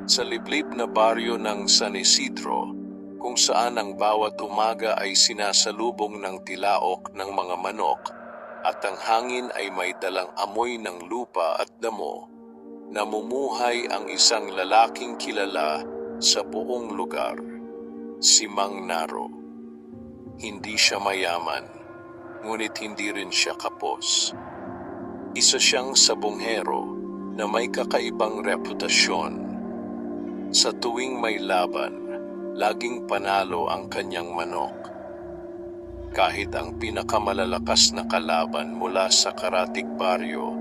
Sa liblib na baryo ng San Isidro, kung saan ang bawat umaga ay sinasalubong ng tilaok ng mga manok at ang hangin ay may dalang amoy ng lupa at damo, namumuhay ang isang lalaking kilala sa buong lugar, si Mang Naro. Hindi siya mayaman, ngunit hindi rin siya kapos. Isa siyang sabonghero na may kakaibang reputasyon. Sa tuwing may laban, laging panalo ang kanyang manok. Kahit ang pinakamalalakas na kalaban mula sa karatig baryo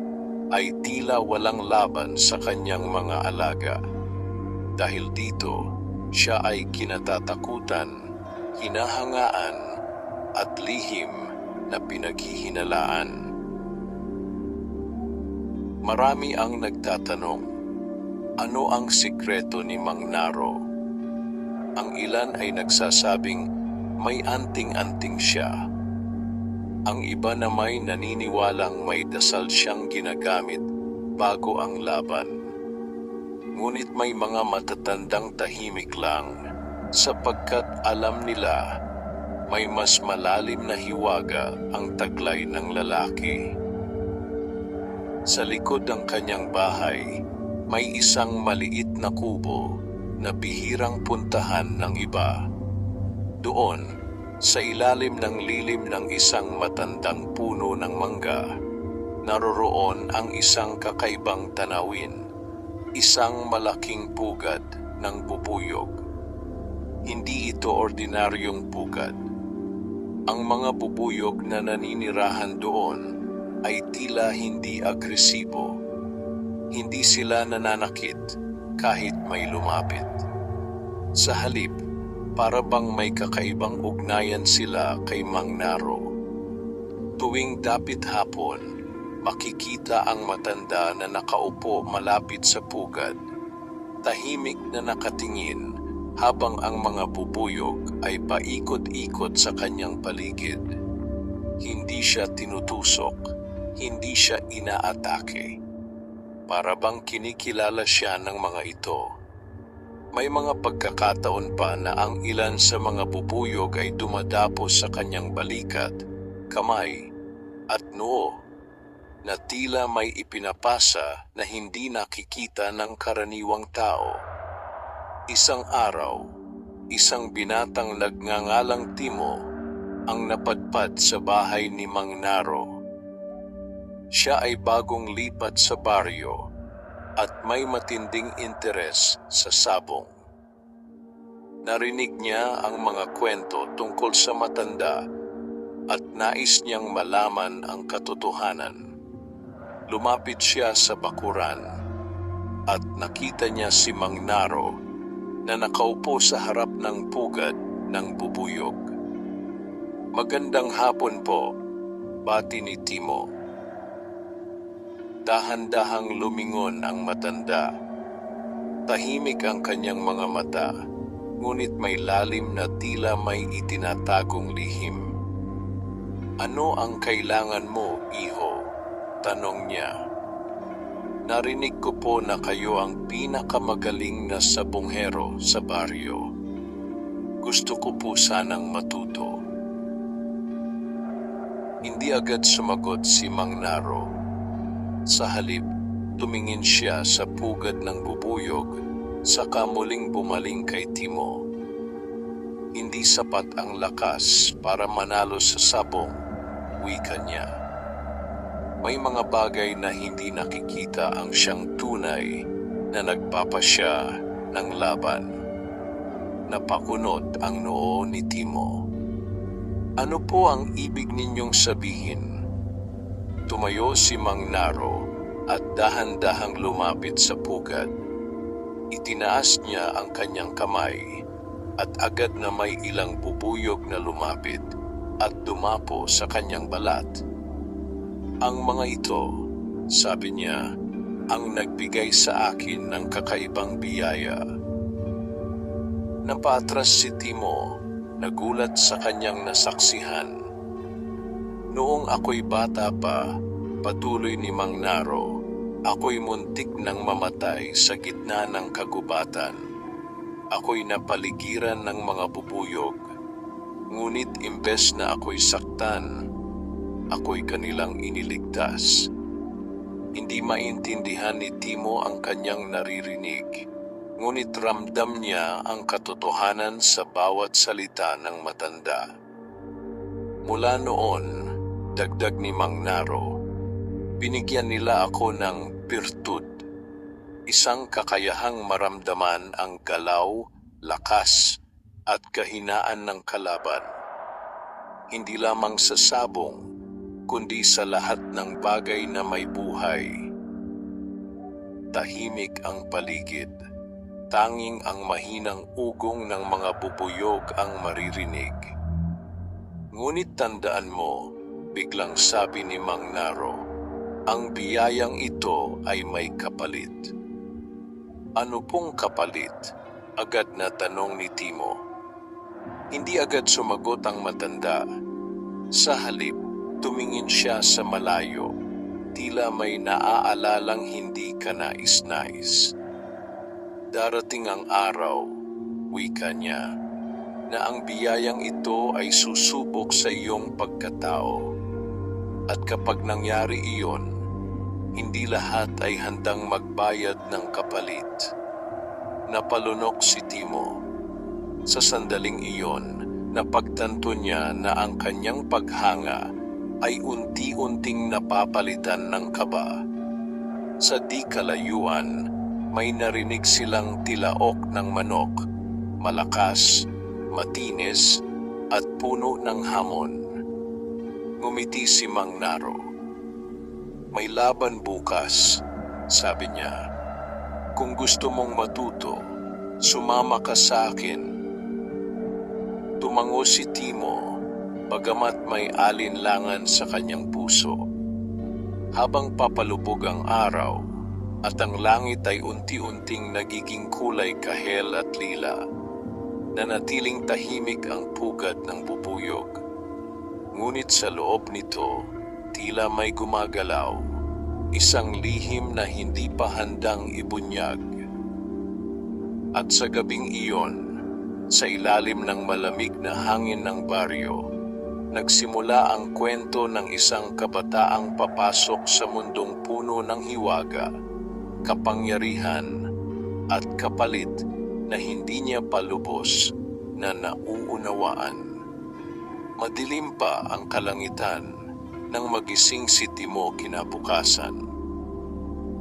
ay tila walang laban sa kanyang mga alaga. Dahil dito, siya ay kinatatakutan, hinahangaan, at lihim na pinaghihinalaan. Marami ang nagtatanong, ano ang sikreto ni Mang Naro? Ang ilan ay nagsasabing may anting-anting siya. Ang iba na may naniniwalang may dasal siyang ginagamit bago ang laban. Ngunit may mga matatandang tahimik lang sapagkat alam nila may mas malalim na hiwaga ang taglay ng lalaki. Sa likod ng kanyang bahay, may isang maliit na kubo na bihirang puntahan ng iba. Doon, sa ilalim ng lilim ng isang matandang puno ng mangga, naroroon ang isang kakaibang tanawin, isang malaking pugad ng bubuyog. Hindi ito ordinaryong pugad. Ang mga bubuyog na naninirahan doon ay tila hindi agresibo. Hindi sila nananakit kahit may lumapit. Sa halip, para bang may kakaibang ugnayan sila kay Mang Naro. Tuwing dapit hapon, makikita ang matanda na nakaupo malapit sa pugad, tahimik na nakatingin habang ang mga bubuyog ay paikot-ikot sa kanyang paligid. Hindi siya tinutusok, hindi siya inaatake. Para bang kinikilala siya ng mga ito. May mga pagkakataon pa na ang ilan sa mga bubuyog ay dumadapos sa kanyang balikat, kamay, at noo, na tila may ipinapasa na hindi nakikita ng karaniwang tao. Isang araw, isang binatang nagngangalang Timo ang napadpad sa bahay ni Mang Naro. Siya ay bagong lipat sa baryo at may matinding interes sa sabong. Narinig niya ang mga kwento tungkol sa matanda at nais niyang malaman ang katotohanan. Lumapit siya sa bakuran at nakita niya si Mang Naro na nakaupo sa harap ng pugad ng bubuyog. "Magandang hapon po," bati ni Timo. Dahan-dahang lumingon ang matanda. Tahimik ang kanyang mga mata, ngunit may lalim na tila may itinatagong lihim. "Ano ang kailangan mo, iho?" tanong niya. "Narinig ko po na kayo ang pinakamagaling na sabonghero sa baryo. Gusto ko po sanang matuto." Hindi agad sumagot si Mang Naro. Sa halip, tumingin siya sa pugad ng bubuyog, saka muling bumaling kay Timo. "Hindi sapat ang lakas para manalo sa sabong," wika niya. "May mga bagay na hindi nakikita ang siyang tunay na nagpapasya ng laban." Napakunot ang noo ni Timo. "Ano po ang ibig ninyong sabihin?" Tumayo si Mang Naro at dahan-dahang lumapit sa pugad. Itinaas niya ang kanyang kamay at agad na may ilang bubuyog na lumapit at dumapo sa kanyang balat. "Ang mga ito," sabi niya, "ang nagbigay sa akin ng kakaibang biyaya." Napaatras si Timo, nagulat sa kanyang nasaksihan. "Noong ako'y bata pa," patuloy ni Mang Naro, Ako'y muntik nang mamatay sa gitna ng kagubatan. Ako'y napaligiran ng mga bubuyog. Ngunit imbes na ako'y saktan, ako'y kanilang iniligtas. Hindi maintindihan ni Timo ang kanyang naririnig, ngunit ramdam niya ang katotohanan sa bawat salita ng matanda. Mula noon, dagdag ni Mang Naro, binigyan nila ako ng birtud, isang kakayahang maramdaman ang galaw, lakas, at kahinaan ng kalaban. Hindi lamang sa sabong, kundi sa lahat ng bagay na may buhay. Tahimik ang paligid. Tanging ang mahinang ugong ng mga bubuyog ang maririnig. Ngunit tandaan mo, biglang sabi ni Mang Naro, ang biyayang ito ay may kapalit. Ano pong kapalit? Agad na tanong ni Timo. Hindi agad sumagot ang matanda. Sa halip, tumingin siya sa malayo, tila may naaalalang hindi ka nais-nais. Darating ang araw, wika niya, na ang biyayang ito ay susubok sa iyong pagkatao. At kapag nangyari iyon, hindi lahat ay handang magbayad ng kapalit. Napalunok si Timo. Sa sandaling iyon, napagtanto niya na ang kanyang paghanga ay unti-unting napapalitan ng kaba. Sa di kalayuan, may narinig silang tilaok ng manok, malakas, matinis, at puno ng hamon. Ngumiti si Mang Naro. May laban bukas, sabi niya. Kung gusto mong matuto, sumama ka sa akin. Tumango si Timo, bagamat may alinlangan sa kanyang puso. Habang papalubog ang araw, at ang langit ay unti-unting nagiging kulay kahel at lila, nanatiling tahimik ang pugad ng bubuyog. Ngunit sa loob nito, tila may gumagalaw, isang lihim na hindi pa handang ibunyag. At sa gabing iyon, sa ilalim ng malamig na hangin ng baryo, nagsimula ang kwento ng isang kabataang papasok sa mundong puno ng hiwaga, kapangyarihan, at kapalit na hindi niya palubos na nauunawaan. Madilim pa ang kalangitan nang magising si Timo kinabukasan.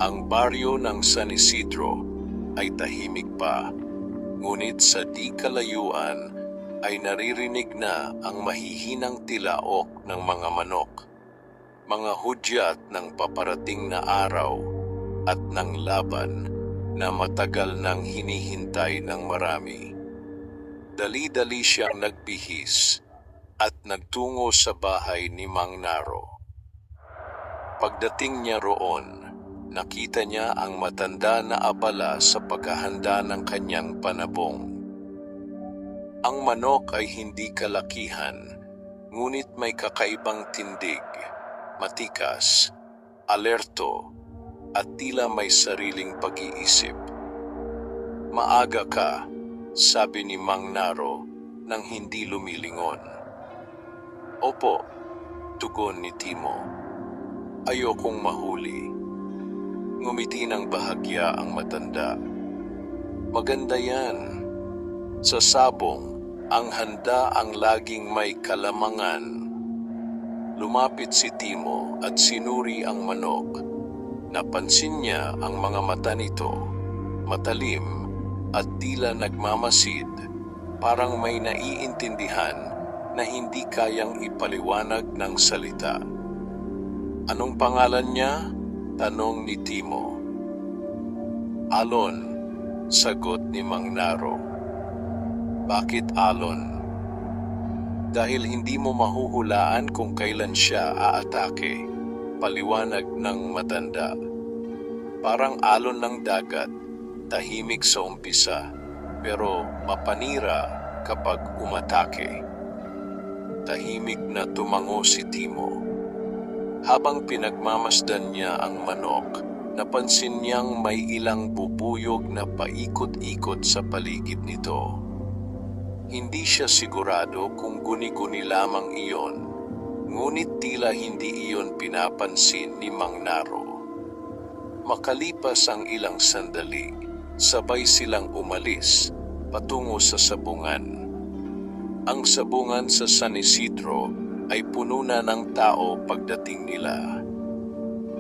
Ang baryo ng San Isidro ay tahimik pa, ngunit sa di kalayuan ay naririnig na ang mahihinang tilaok ng mga manok, mga hudyat ng paparating na araw at ng laban na matagal nang hinihintay ng marami. Dali-dali siyang nagbihis at nagtungo sa bahay ni Mang Naro. Pagdating niya roon, nakita niya ang matanda na abala sa paghahanda ng kanyang panabong. Ang manok ay hindi kalakihan, ngunit may kakaibang tindig, matikas, alerto, at tila may sariling pag-iisip. Maaga ka, sabi ni Mang Naro nang hindi lumilingon. Opo, tugon ni Timo. Ayokong mahuli. Ngumiti ng bahagya ang matanda. Maganda yan. Sa sabong, ang handa ang laging may kalamangan. Lumapit si Timo at sinuri ang manok. Napansin niya ang mga mata nito, matalim at tila nagmamasid, parang may naiintindihan na hindi kayang ipaliwanag ng salita. Anong pangalan niya? Tanong ni Timo. Alon, sagot ni Mang Naro. Bakit Alon? Dahil hindi mo mahuhulaan kung kailan siya aatake, paliwanag ng matanda. Parang alon ng dagat, tahimik sa umpisa, pero mapanira kapag umatake. Tahimik na tumango si Timo. Habang pinagmamasdan niya ang manok, Napansin niyang may ilang bubuyog na paikot-ikot sa paligid nito. Hindi siya sigurado kung guni-guni lamang iyon, ngunit tila hindi iyon pinapansin ni Mang Naro. Makalipas ang ilang sandali, sabay silang umalis patungo sa sabungan. Ang sabungan sa San Isidro ay puno na ng tao pagdating nila.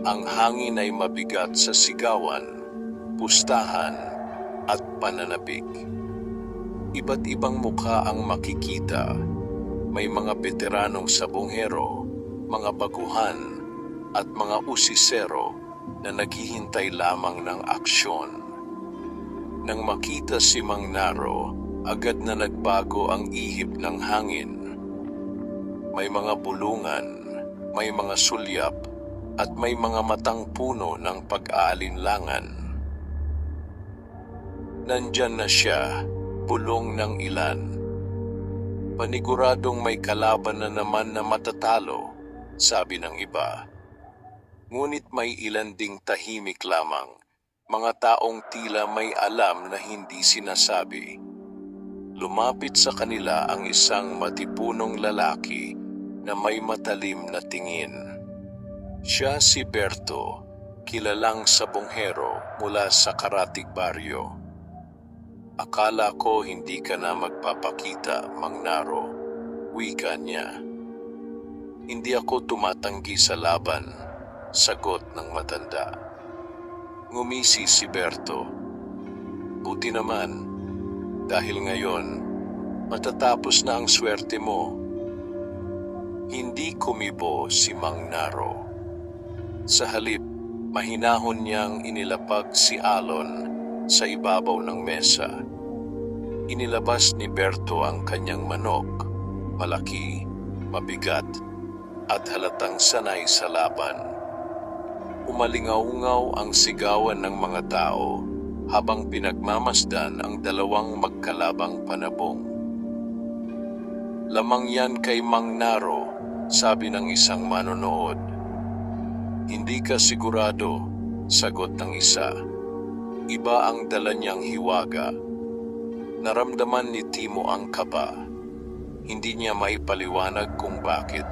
Ang hangin ay mabigat sa sigawan, pustahan at pananabik. Iba't ibang mukha ang makikita. May mga veteranong sabongero, mga baguhan at mga usisero na naghihintay lamang ng aksyon. Nang makita si Mang Naro, agad na nagbago ang ihip ng hangin. May mga bulungan, may mga sulyap, at may mga matang puno ng pag-aalinlangan. Nandyan na siya, bulong ng ilan. Paniguradong may kalaban na naman na matatalo, sabi ng iba. Ngunit may ilan ding tahimik lamang, mga taong tila may alam na hindi sinasabi. Lumapit sa kanila ang isang matipunong lalaki na may matalim na tingin. Siya si Berto, kilalang sabonghero mula sa Karatig Baryo. Akala ko hindi ka na magpapakita, Mang Naro, wika niya. Hindi ako tumatanggi sa laban, sagot ng matanda. Ngumisi si Berto. Buti naman, dahil ngayon, matatapos na ang swerte mo. Hindi kumibo si Mang Naro. Sa halip, mahinahon niyang inilapag si Alon sa ibabaw ng mesa. Inilabas ni Berto ang kanyang manok, malaki, mabigat, at halatang sanay sa laban. Umalingaw-ngaw ang sigawan ng mga tao habang pinagmamasdan ang dalawang magkalabang panabong. Lamang yan kay Mang Naro, sabi ng isang manonood. Hindi ka sigurado, sagot ng isa. Iba ang dala niyang hiwaga. Naramdaman ni Timo ang kaba. Hindi niya maipaliwanag kung bakit,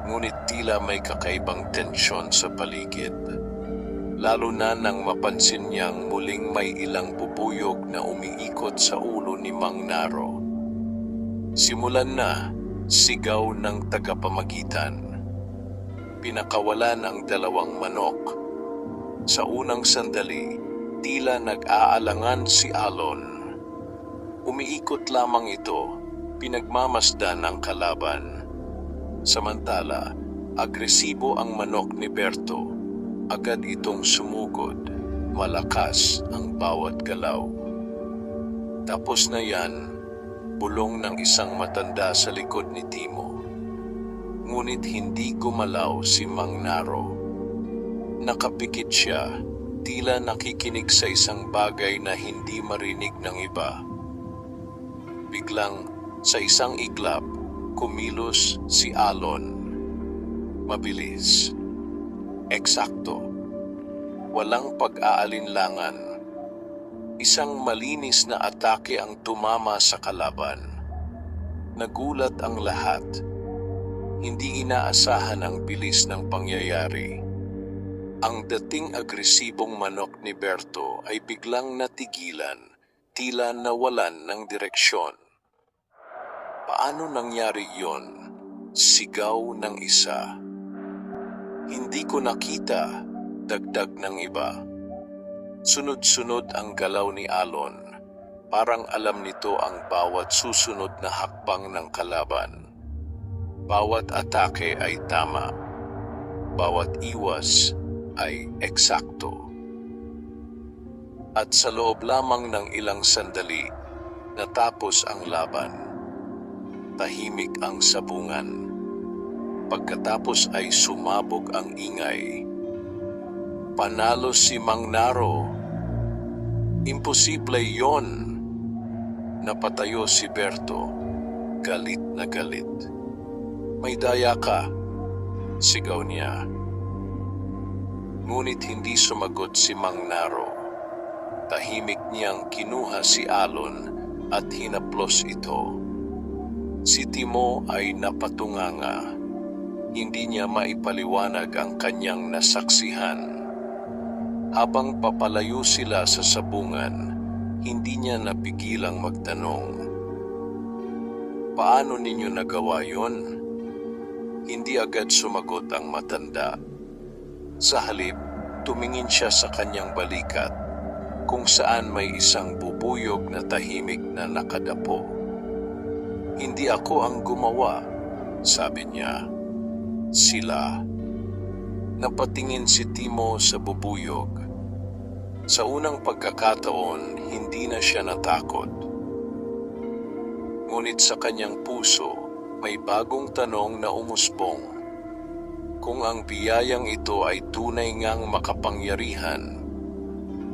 ngunit tila may kakaibang tensyon sa paligid. Lalo na nang mapansin niyang muling may ilang bubuyog na umiikot sa ulo ni Mang Naro. Simulan na, sigaw ng tagapamagitan. Pinakawalan ang dalawang manok. Sa unang sandali, tila nag-aalangan si Alon. Umiikot lamang ito, pinagmamasdan ng kalaban. Samantala, agresibo ang manok ni Berto. Agad itong sumugod, malakas ang bawat galaw. Tapos na yan, bulong ng isang matanda sa likod ni Timo. Ngunit hindi gumalaw si Mang Naro. Nakapikit siya, tila nakikinig sa isang bagay na hindi marinig ng iba. Biglang, sa isang iglap, kumilos si Alon. Mabilis. Eksakto. Walang pag-aalinlangan. Isang malinis na atake ang tumama sa kalaban. Nagulat ang lahat. Hindi inaasahan ang bilis ng pangyayari. Ang dating agresibong manok ni Berto ay biglang natigilan, tila nawalan ng direksyon. Paano nangyari yon? Sigaw ng isa. Hindi ko nakita, dagdag ng iba. Sunod-sunod ang galaw ni Alon. Parang alam nito ang bawat susunod na hakbang ng kalaban. Bawat atake ay tama. Bawat iwas ay eksakto. At sa loob lamang ng ilang sandali, natapos ang laban. Tahimik ang sabungan. Pagkatapos ay sumabog ang ingay. Panalo si Mang Naro. Imposible yon. Napatayo si Berto, galit na galit. May daya ka, sigaw niya. Ngunit hindi sumagot si Mang Naro. Tahimik niyang kinuha si Alon at hinaplos ito. Si Timo ay napatunganga. Hindi niya maipaliwanag ang kanyang nasaksihan. Habang papalayo sila sa sabungan, hindi niya napigilang magtanong, "Paano ninyo nagawa yon?" Hindi agad sumagot ang matanda. Sa halip, tumingin siya sa kanyang balikat, kung saan may isang bubuyog na tahimik na nakadapo. "Hindi ako ang gumawa," sabi niya. "Sila." Napatingin si Timo sa bubuyog. Sa unang pagkakataon, hindi na siya natakot. Ngunit sa kanyang puso, may bagong tanong na umusbong. Kung ang biyayang ito ay tunay ngang makapangyarihan,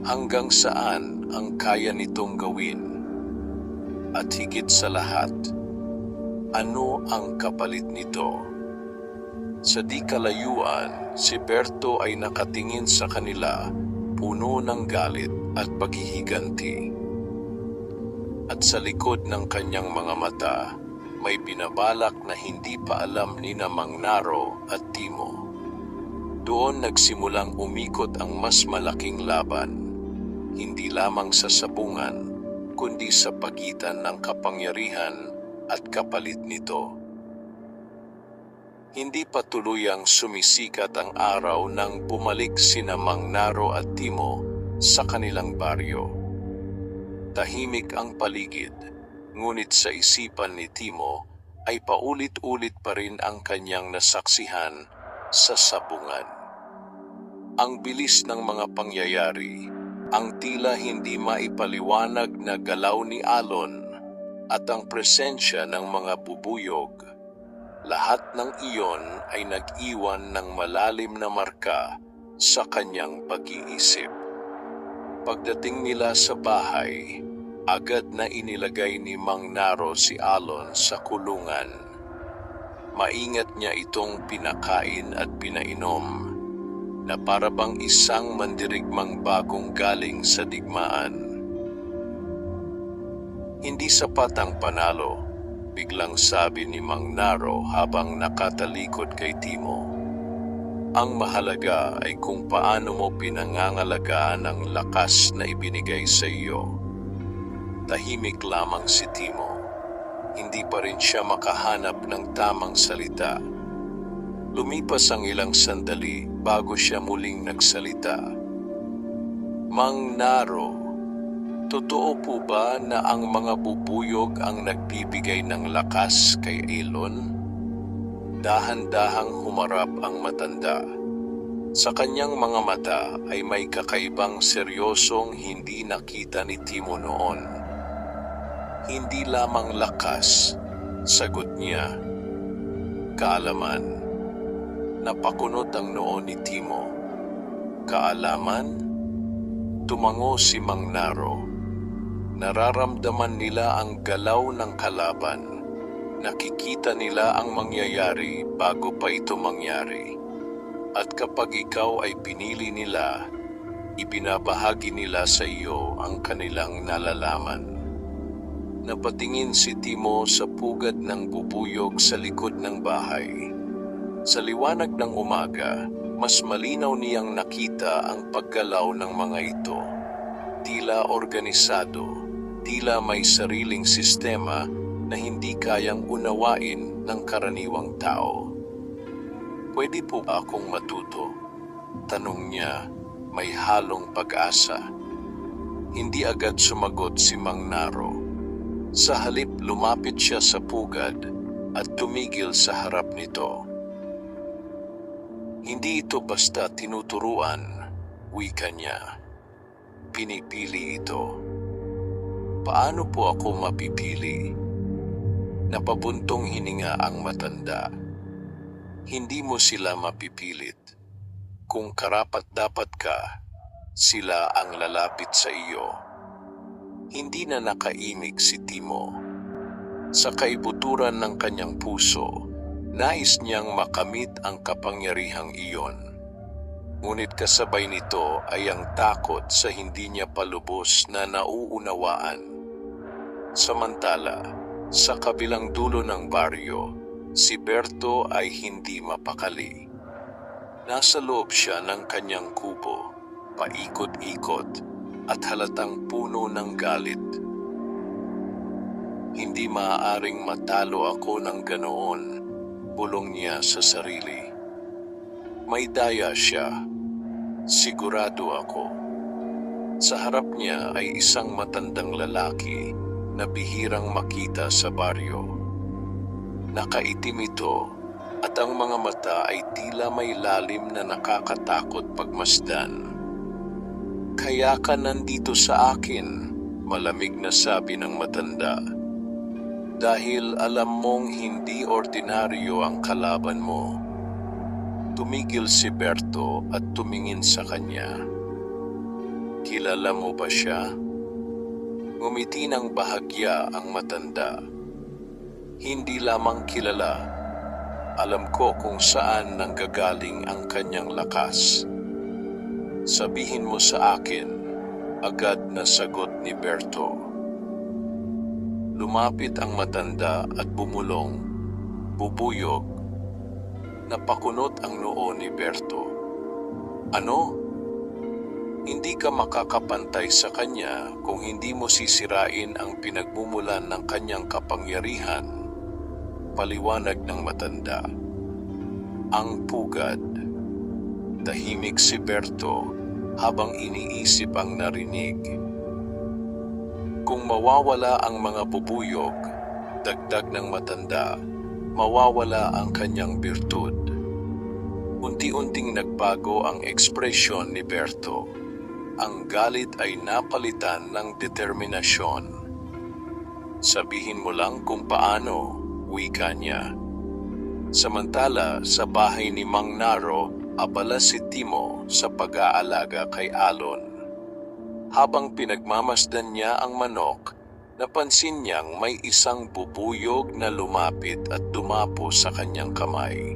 hanggang saan ang kaya nitong gawin? At higit sa lahat, ano ang kapalit nito? Sa di kalayuan, si Berto ay nakatingin sa kanila, puno ng galit at paghihiganti. At sa likod ng kanyang mga mata, may binabalak na hindi pa alam ni Mang Naro at Timo. Doon nagsimulang umikot ang mas malaking laban, hindi lamang sa sabungan, kundi sa pagitan ng kapangyarihan at kapalit nito. Hindi pa tuluyang sumisikat ang araw nang bumalik sina Mang Naro at Timo sa kanilang baryo. Tahimik ang paligid, ngunit sa isipan ni Timo ay paulit-ulit pa rin ang kanyang nasaksihan sa sabungan. Ang bilis ng mga pangyayari, ang tila hindi maipaliwanag na galaw ni Alon, at ang presensya ng mga bubuyog, lahat ng iyon ay nag-iwan ng malalim na marka sa kanyang pag-iisip. Pagdating nila sa bahay, agad na inilagay ni Mang Naro si Alon sa kulungan. Maingat niya itong pinakain at pinainom, na para bang isang mandirigmang bagong galing sa digmaan. "Hindi sapat ang panalo," biglang sabi ni Mang Naro habang nakatalikod kay Timo. "Ang mahalaga ay kung paano mo pinangangalagaan ang lakas na ibinigay sa iyo." Tahimik lamang si Timo. Hindi pa rin siya makahanap ng tamang salita. Lumipas ang ilang sandali bago siya muling nagsalita. "Mang Naro, totoo po ba na ang mga bubuyog ang nagbibigay ng lakas kay Alon?" Dahan-dahang humarap ang matanda. Sa kanyang mga mata ay may kakaibang seryosong hindi nakita ni Timo noon. "Hindi lamang lakas," sagot niya. "Kaalaman." Napakunot ang noo ni Timo. "Kaalaman?" Tumango si Mang Naro. Nararamdaman nila ang galaw ng kalaban. Nakikita nila ang mangyayari bago pa ito mangyari. At kapag ikaw ay pinili nila, ibinabahagi nila sa iyo ang kanilang nalalaman. Napatingin si Timo sa pugad ng bubuyog sa likod ng bahay. Sa liwanag ng umaga, mas malinaw niyang nakita ang paggalaw ng mga ito. Tila organisado, tila may sariling sistema na hindi kayang unawain ng karaniwang tao. "Pwede po ba akong matuto?" tanong niya, may halong pag-asa. Hindi agad sumagot si Mang Naro. Sa halip lumapit siya sa pugad at tumigil sa harap nito. "Hindi ito basta tinuturuan," wika niya. "Pinipili ito." "Paano po ako mapipili?" Napabuntong hininga ang matanda. "Hindi mo sila mapipilit. Kung karapat-dapat ka, sila ang lalapit sa iyo." Hindi na nakaimik si Timo. Sa kaibuturan ng kanyang puso, nais niyang makamit ang kapangyarihang iyon. Ngunit kasabay nito ay ang takot sa hindi niya palubos na nauunawaan. Samantala, sa kabilang dulo ng baryo, si Berto ay hindi mapakali. Nasa loob siya ng kanyang kubo, paikot-ikot at halatang puno ng galit. Hindi maaaring matalo ako ng ganoon, bulong niya sa sarili. May daya siya, sigurado ako. Sa harap niya ay isang matandang lalaki na bihirang makita sa baryo. Nakaitim ito at ang mga mata ay tila may lalim na nakakatakot pagmasdan. Kaya ka nandito sa akin, malamig na sabi ng matanda. Dahil alam mong hindi ordinaryo ang kalaban mo. Tumigil si Berto at tumingin sa kanya. Kilala mo ba siya? Ngumiti ng bahagya ang matanda. Hindi lamang kilala, alam ko kung saan nanggagaling ang kanyang lakas. Sabihin mo sa akin, agad na sagot ni Berto. Lumapit ang matanda at bumulong, bubuyog. Napakunot ang noo ni Berto. Ano? Hindi ka makakapantay sa kanya kung hindi mo sisirain ang pinagmumulan ng kanyang kapangyarihan, paliwanag ng matanda. Ang pugad. Tahimik si Berto habang iniisip ang narinig. Kung mawawala ang mga bubuyog, dagdag ng matanda, mawawala ang kanyang birtud. Unti-unting nagbago ang ekspresyon ni Berto. Ang galit ay napalitan ng determinasyon. Sabihin mo lang kung paano, wika niya. Samantala, sa bahay ni Mang Naro, abala si Timo sa pag-aalaga kay Alon. Habang pinagmamasdan niya ang manok, napansin niyang may isang bubuyog na lumapit at dumapo sa kanyang kamay.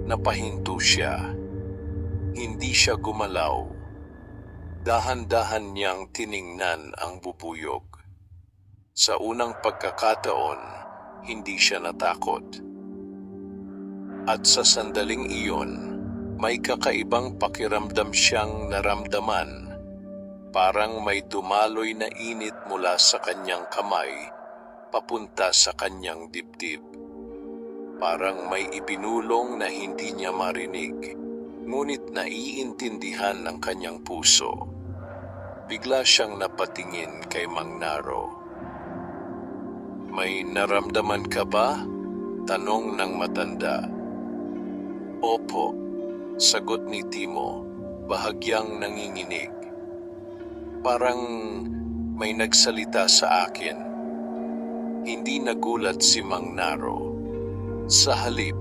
Napahinto siya. Hindi siya gumalaw. Dahan-dahan niyang tiningnan ang bubuyog. Sa unang pagkakataon, hindi siya natakot. At sa sandaling iyon, may kakaibang pakiramdam siyang naramdaman. Parang may dumaloy na init mula sa kanyang kamay, papunta sa kanyang dibdib. Parang may ibinulong na hindi niya marinig, ngunit naiintindihan ng kanyang puso. Bigla siyang napatingin kay Mang Naro. May naramdaman ka ba? Tanong ng matanda. Opo, sagot ni Timo, bahagyang nanginginig. Parang may nagsalita sa akin. Hindi nagulat si Mang Naro. Sa halip,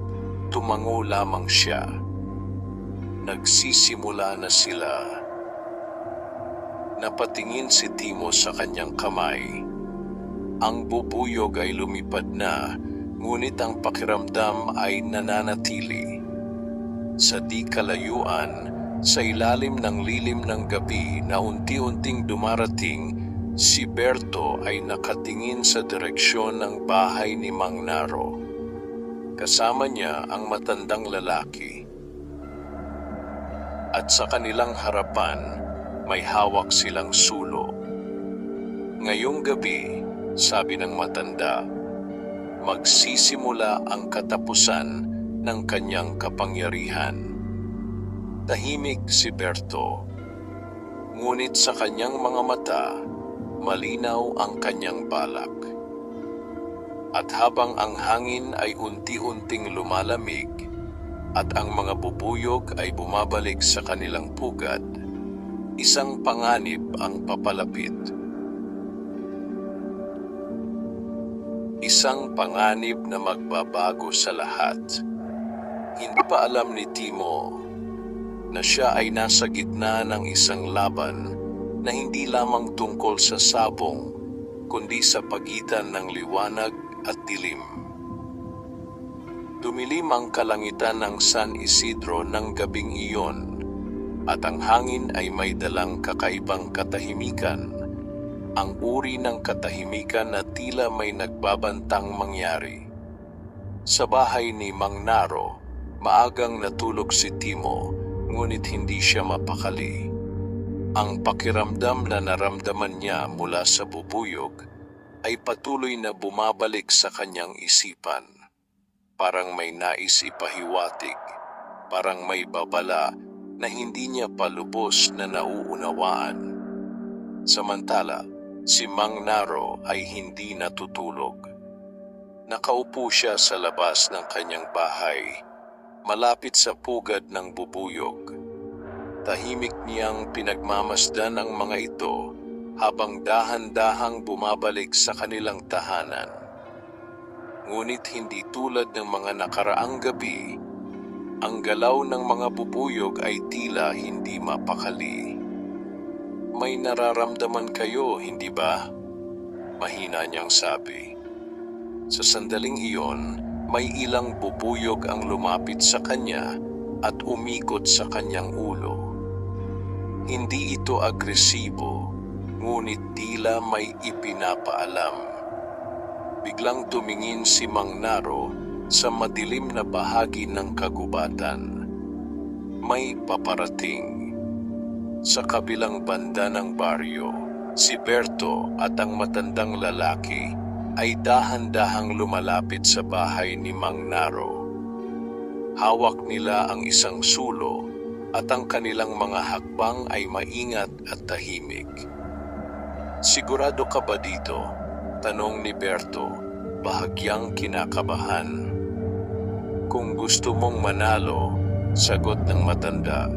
tumango lamang siya. Nagsisimula na sila. Napatingin si Timo sa kanyang kamay. Ang bubuyog ay lumipad na, ngunit ang pakiramdam ay nananatili. Sa di kalayuan, sa ilalim ng lilim ng gabi na unti-unting dumarating, si Berto ay nakatingin sa direksyon ng bahay ni Mang Naro. Kasama niya ang matandang lalaki. At sa kanilang harapan, may hawak silang sulo. Ngayong gabi, sabi ng matanda, magsisimula ang katapusan ng kanyang kapangyarihan. Tahimik si Berto, ngunit sa kanyang mga mata, malinaw ang kanyang balak. At habang ang hangin ay unti-unting lumalamig at ang mga bubuyog ay bumabalik sa kanilang pugad, isang panganib ang papalapit. Isang panganib na magbabago sa lahat. Hindi pa alam ni Timo na siya ay nasa gitna ng isang laban na hindi lamang tungkol sa sabong, kundi sa pagitan ng liwanag at dilim. Dumilim ang kalangitan ng San Isidro ng gabing iyon at ang hangin ay may dalang kakaibang katahimikan. Ang uri ng katahimikan na tila may nagbabantang mangyari. Sa bahay ni Mang Naro, maagang natulog si Timo, ngunit hindi siya mapakali. Ang pakiramdam na naramdaman niya mula sa bubuyog ay patuloy na bumabalik sa kanyang isipan. Parang may nais ipahiwatig, parang may babala na hindi niya palubos na nauunawaan. Samantala, si Mang Naro ay hindi natutulog. Nakaupo siya sa labas ng kanyang bahay, malapit sa pugad ng bubuyog. Tahimik niyang pinagmamasdan ang mga ito habang dahan-dahang bumabalik sa kanilang tahanan. Ngunit hindi tulad ng mga nakaraang gabi, ang galaw ng mga bubuyog ay tila hindi mapakali. May nararamdaman kayo, hindi ba? Mahina niyang sabi. Sa sandaling iyon, may ilang bubuyog ang lumapit sa kanya at umikot sa kanyang ulo. Hindi ito agresibo, ngunit tila may ipinapaalam. Biglang tumingin si Mang Naro sa madilim na bahagi ng kagubatan. May paparating. Sa kabilang banda ng baryo, si Berto at ang matandang lalaki ay dahan-dahang lumalapit sa bahay ni Mang Naro. Hawak nila ang isang sulo at ang kanilang mga hakbang ay maingat at tahimik. "Sigurado ka ba dito?" tanong ni Berto, bahagyang kinakabahan. "Kung gusto mong manalo," sagot ng matanda,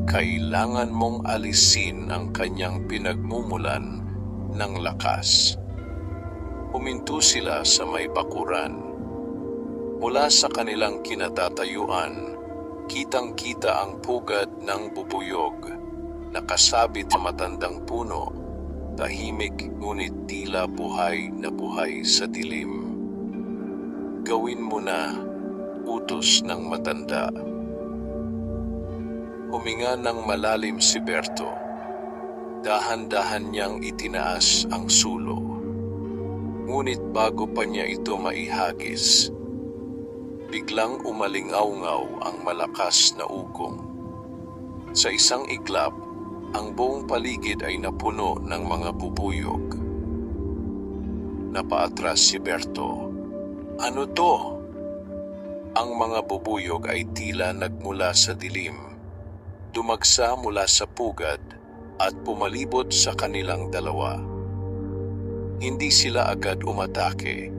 "kailangan mong alisin ang kanyang pinagmumulan ng lakas." Huminto sila sa may bakuran. Mula sa kanilang kinatatayuan, kitang-kita ang pugad ng bubuyog, nakasabit sa matandang puno, tahimik ngunit tila buhay na buhay sa dilim. "Gawin mo na," utos ng matanda. Huminga ng malalim si Berto. Dahan-dahan niyang itinaas ang sulo. Ngunit bago pa niya ito maihagis, biglang umalingaw-ngaw ang malakas na ugong. Sa isang iglap, ang buong paligid ay napuno ng mga bubuyog. Napaatras si Berto. "Ano to?" Ang mga bubuyog ay tila nagmula sa dilim, dumagsa mula sa pugad at pumalibot sa kanilang dalawa. Hindi sila agad umatake,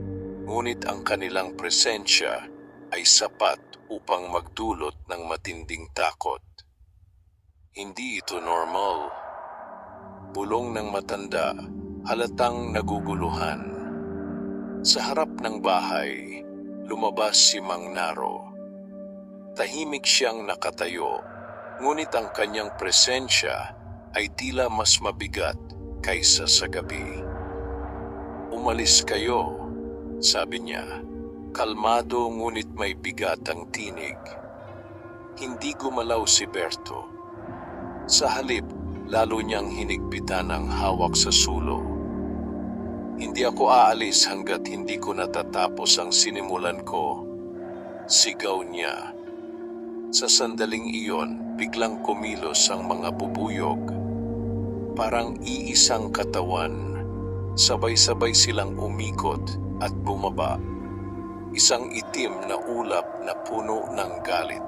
ngunit ang kanilang presensya ay sapat upang magdulot ng matinding takot. "Hindi ito normal," bulong ng matanda, halatang naguguluhan. Sa harap ng bahay, lumabas si Mang Naro. Tahimik siyang nakatayo, ngunit ang kanyang presensya ay tila mas mabigat kaysa sa gabi. "Umalis kayo," sabi niya, kalmado ngunit may bigat ang tinig. Hindi gumalaw si Berto. Sa halip, lalo niyang hinigpitan ang hawak sa sulo. "Hindi ako aalis hanggat hindi ko natatapos ang sinimulan ko," sigaw niya. Sa sandaling iyon, biglang kumilos ang mga bubuyog. Parang iisang katawan, sabay-sabay silang umikot at bumaba. Isang itim na ulap na puno ng galit.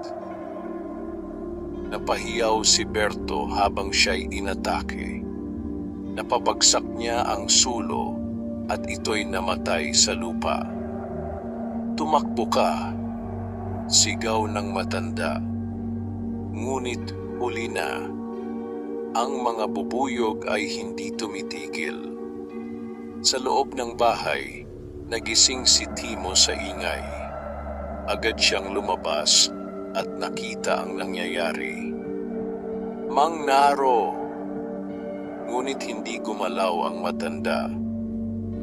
Napahiyaw si Berto habang siya'y inatake. Napabagsak niya ang sulo at ito'y namatay sa lupa. "Tumakbo ka!" sigaw ng matanda. Ngunit huli na. Ang mga bubuyog ay hindi tumitigil. Sa loob ng bahay, nagising si Timo sa ingay. Agad siyang lumabas at nakita ang nangyayari. "Mang Naro!" Ngunit hindi gumalaw ang matanda.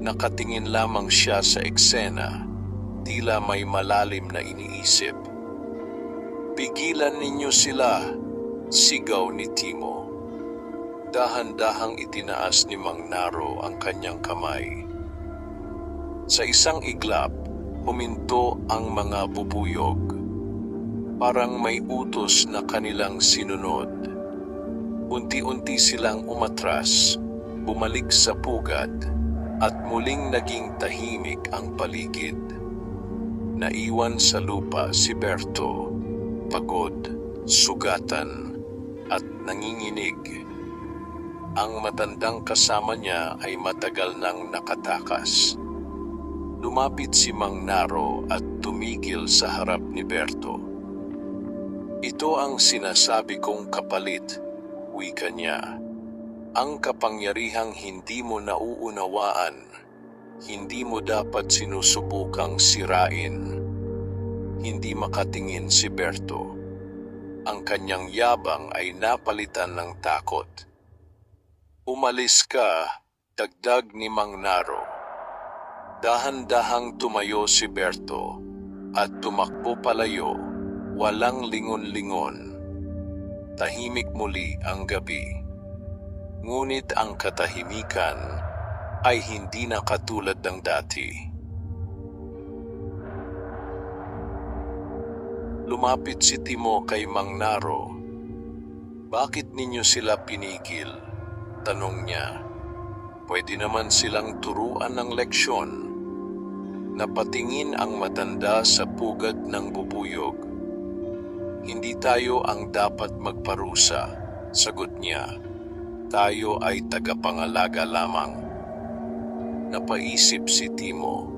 Nakatingin lamang siya sa eksena, tila may malalim na iniisip. "Pigilan ninyo sila," Sigaw ni Timo. Dahan-dahang itinaas ni Mang Naro ang kanyang kamay. Sa isang iglap, huminto ang mga bubuyog. Parang may utos na kanilang sinunod. Unti-unti silang umatras, bumalik sa pugad, at muling naging tahimik ang paligid. Naiwan sa lupa si Berto, pagod, sugatan, at nanginginig. Ang matandang kasama niya ay matagal nang nakatakas. Lumapit si Mang Naro at tumigil sa harap ni Berto. Ito ang sinasabi kong kapalit, wika niya. Ang kapangyarihang hindi mo nauunawaan, hindi mo dapat sinusubukang sirain. Hindi makatingin si Berto. Ang kanyang yabang ay napalitan ng takot. Umalis ka, dagdag ni Mang Naro. Dahan-dahang tumayo si Berto at tumakbo palayo, walang lingon-lingon. Tahimik muli ang gabi. Ngunit ang katahimikan ay hindi na katulad ng dati. Lumapit si Timo kay Mang Naro. Bakit ninyo sila pinigil? Tanong niya. Pwede naman silang turuan ng leksyon. Napatingin ang matanda sa pugad ng bubuyog. Hindi tayo ang dapat magparusa, sagot niya. Tayo ay tagapangalaga lamang. Napaisip si Timo.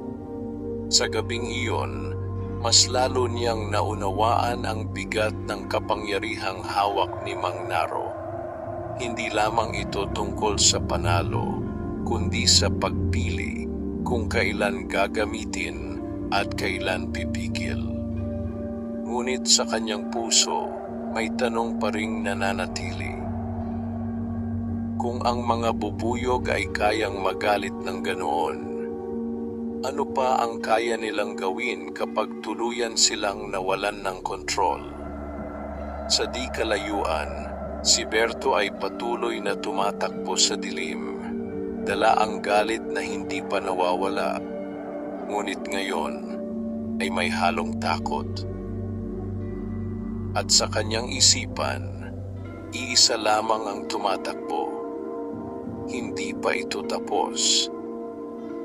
Sa gabing iyon, mas lalo niyang naunawaan ang bigat ng kapangyarihang hawak ni Mang Naro. Hindi lamang ito tungkol sa panalo, kundi sa pagpili kung kailan gagamitin at kailan pipigil. Ngunit sa kanyang puso, may tanong pa ring nananatili. Kung ang mga bubuyog ay kayang magalit ng ganoon, ano pa ang kaya nilang gawin kapag tuluyan silang nawalan ng kontrol? Sa di kalayuan, si Berto ay patuloy na tumatakbo sa dilim. Dala ang galit na hindi pa nawawala. Ngunit ngayon ay may halong takot. At sa kanyang isipan, iisa lamang ang tumatakbo. Hindi pa ito tapos.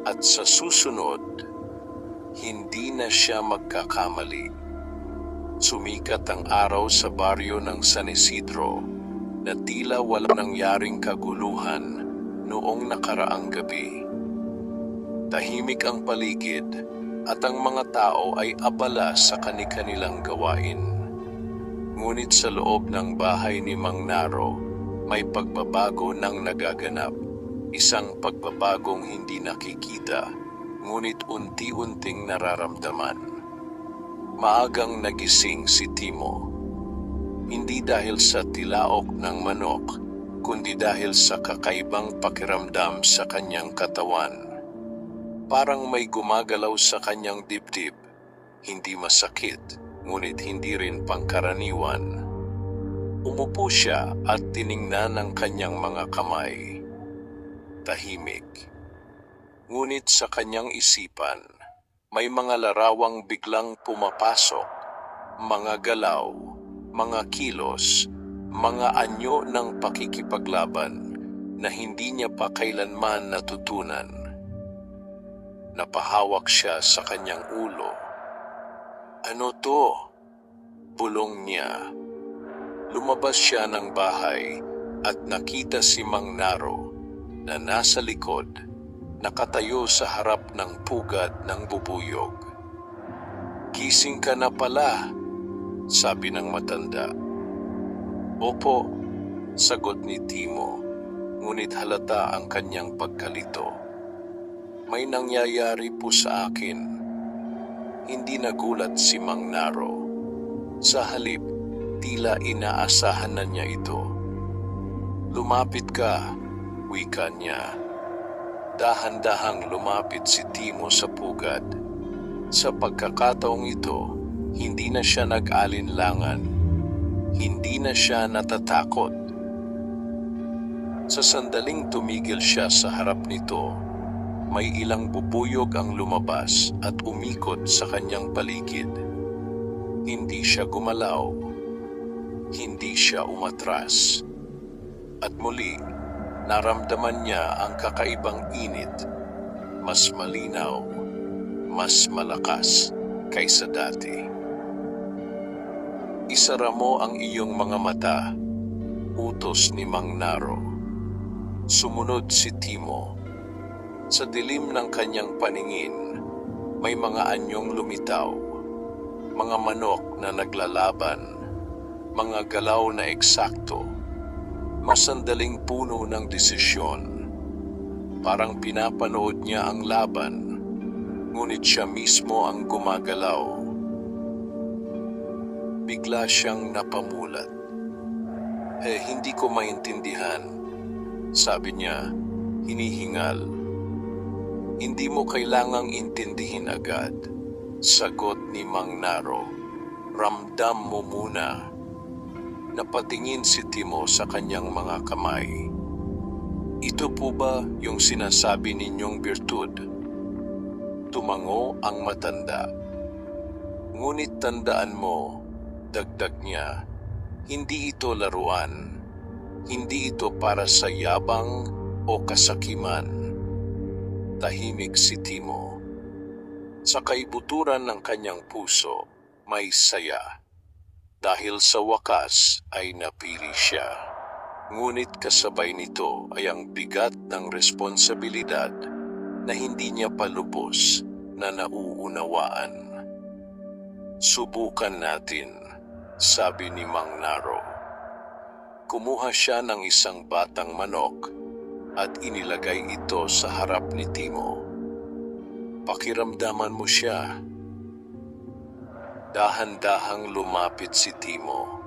At sa susunod, hindi na siya magkakamali. Sumikat ang araw sa baryo ng San Isidro na tila walang nangyaring kaguluhan noong nakaraang gabi. Tahimik ang paligid at ang mga tao ay abala sa kani-kanilang gawain. Ngunit sa loob ng bahay ni Mang Naro, may pagbabago nang nagaganap. Isang pagbabagong hindi nakikita, ngunit unti-unting nararamdaman. Maagang nagising si Timo. Hindi dahil sa tilaok ng manok, kundi dahil sa kakaibang pakiramdam sa kanyang katawan. Parang may gumagalaw sa kanyang dibdib. Hindi masakit, ngunit hindi rin pangkaraniwan. Umupo siya at tiningnan ang kanyang mga kamay. Tahimik. Ngunit sa kanyang isipan, may mga larawang biglang pumapasok, mga galaw, mga kilos, mga anyo ng pakikipaglaban na hindi niya pa kailanman natutunan. Napahawak siya sa kanyang ulo. Ano to? Bulong niya. Lumabas siya ng bahay at nakita si Mang Naro na nasa likod, nakatayo sa harap ng pugad ng bubuyog. Gising ka na pala, sabi ng matanda. Opo, sagot ni Timo, ngunit halata ang kanyang pagkalito. May nangyayari po sa akin. Hindi nagulat si Mang Naro. Sa halip, tila inaasahan na niya ito. Lumapit ka, wika niya. Dahan-dahang lumapit si Timo sa pugad. Sa pagkakataong ito, hindi na siya nag-alinlangan. Hindi na siya natatakot. Sa sandaling tumigil siya sa harap nito, may ilang bubuyog ang lumabas at umikot sa kanyang paligid. Hindi siya gumalaw. Hindi siya umatras. At muli, naramdaman niya ang kakaibang init, mas malinaw, mas malakas kaysa dati. Isara mo ang iyong mga mata, utos ni Mang Naro. Sumunod si Timo. Sa dilim ng kanyang paningin, may mga anyong lumitaw, mga manok na naglalaban, mga galaw na eksakto, masandaling puno ng desisyon. Parang pinapanood niya ang laban, ngunit siya mismo ang gumagalaw. Bigla siyang napamulat. Hindi ko maintindihan, sabi niya, hinihingal. Hindi mo kailangang intindihin agad, sagot ni Mang Naro. Ramdam mo muna. Napatingin si Timo sa kanyang mga kamay. Ito po ba yung sinasabi ninyong birtud? Tumango ang matanda. Ngunit tandaan mo, dagdag niya, hindi ito laruan. Hindi ito para sa yabang o kasakiman. Tahimik si Timo. Sa kaibuturan ng kanyang puso, may saya. Dahil sa wakas ay napili siya. Ngunit kasabay nito ay ang bigat ng responsibilidad na hindi niya palubos na nauunawaan. Subukan natin, sabi ni Mang Naro. Kumuha siya ng isang batang manok at inilagay ito sa harap ni Timo. Pakiramdaman mo siya. Dahan-dahang lumapit si Timo.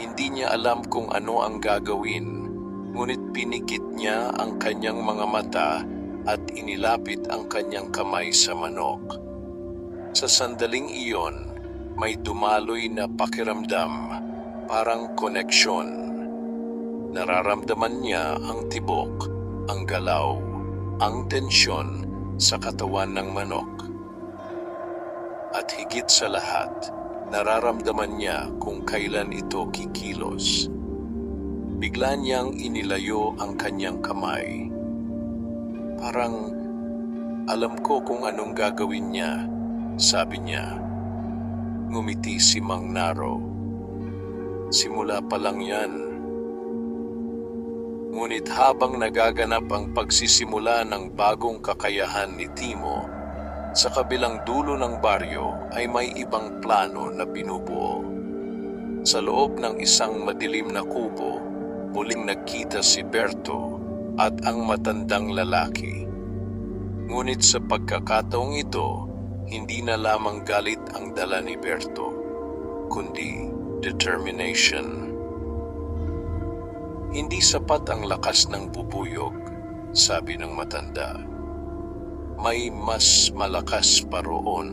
Hindi niya alam kung ano ang gagawin, ngunit pinikit niya ang kanyang mga mata at inilapit ang kanyang kamay sa manok. Sa sandaling iyon, may dumaloy na pakiramdam, parang koneksyon. Nararamdaman niya ang tibok, ang galaw, ang tensyon sa katawan ng manok. At higit sa lahat, nararamdaman niya kung kailan ito kikilos. Bigla niyang inilayo ang kanyang kamay. Parang, alam ko kung anong gagawin niya, sabi niya. Ngumiti si Mang Naro. Simula pa lang yan. Ngunit habang nagaganap ang pagsisimula ng bagong kakayahan ni Timo, sa kabilang dulo ng baryo ay may ibang plano na binubuo. Sa loob ng isang madilim na kubo, muling nagkita si Berto at ang matandang lalaki. Ngunit sa pagkakataong ito, hindi na lamang galit ang dala ni Berto, kundi determination. Hindi sapat ang lakas ng bubuyog, sabi ng matanda. May mas malakas pa roon.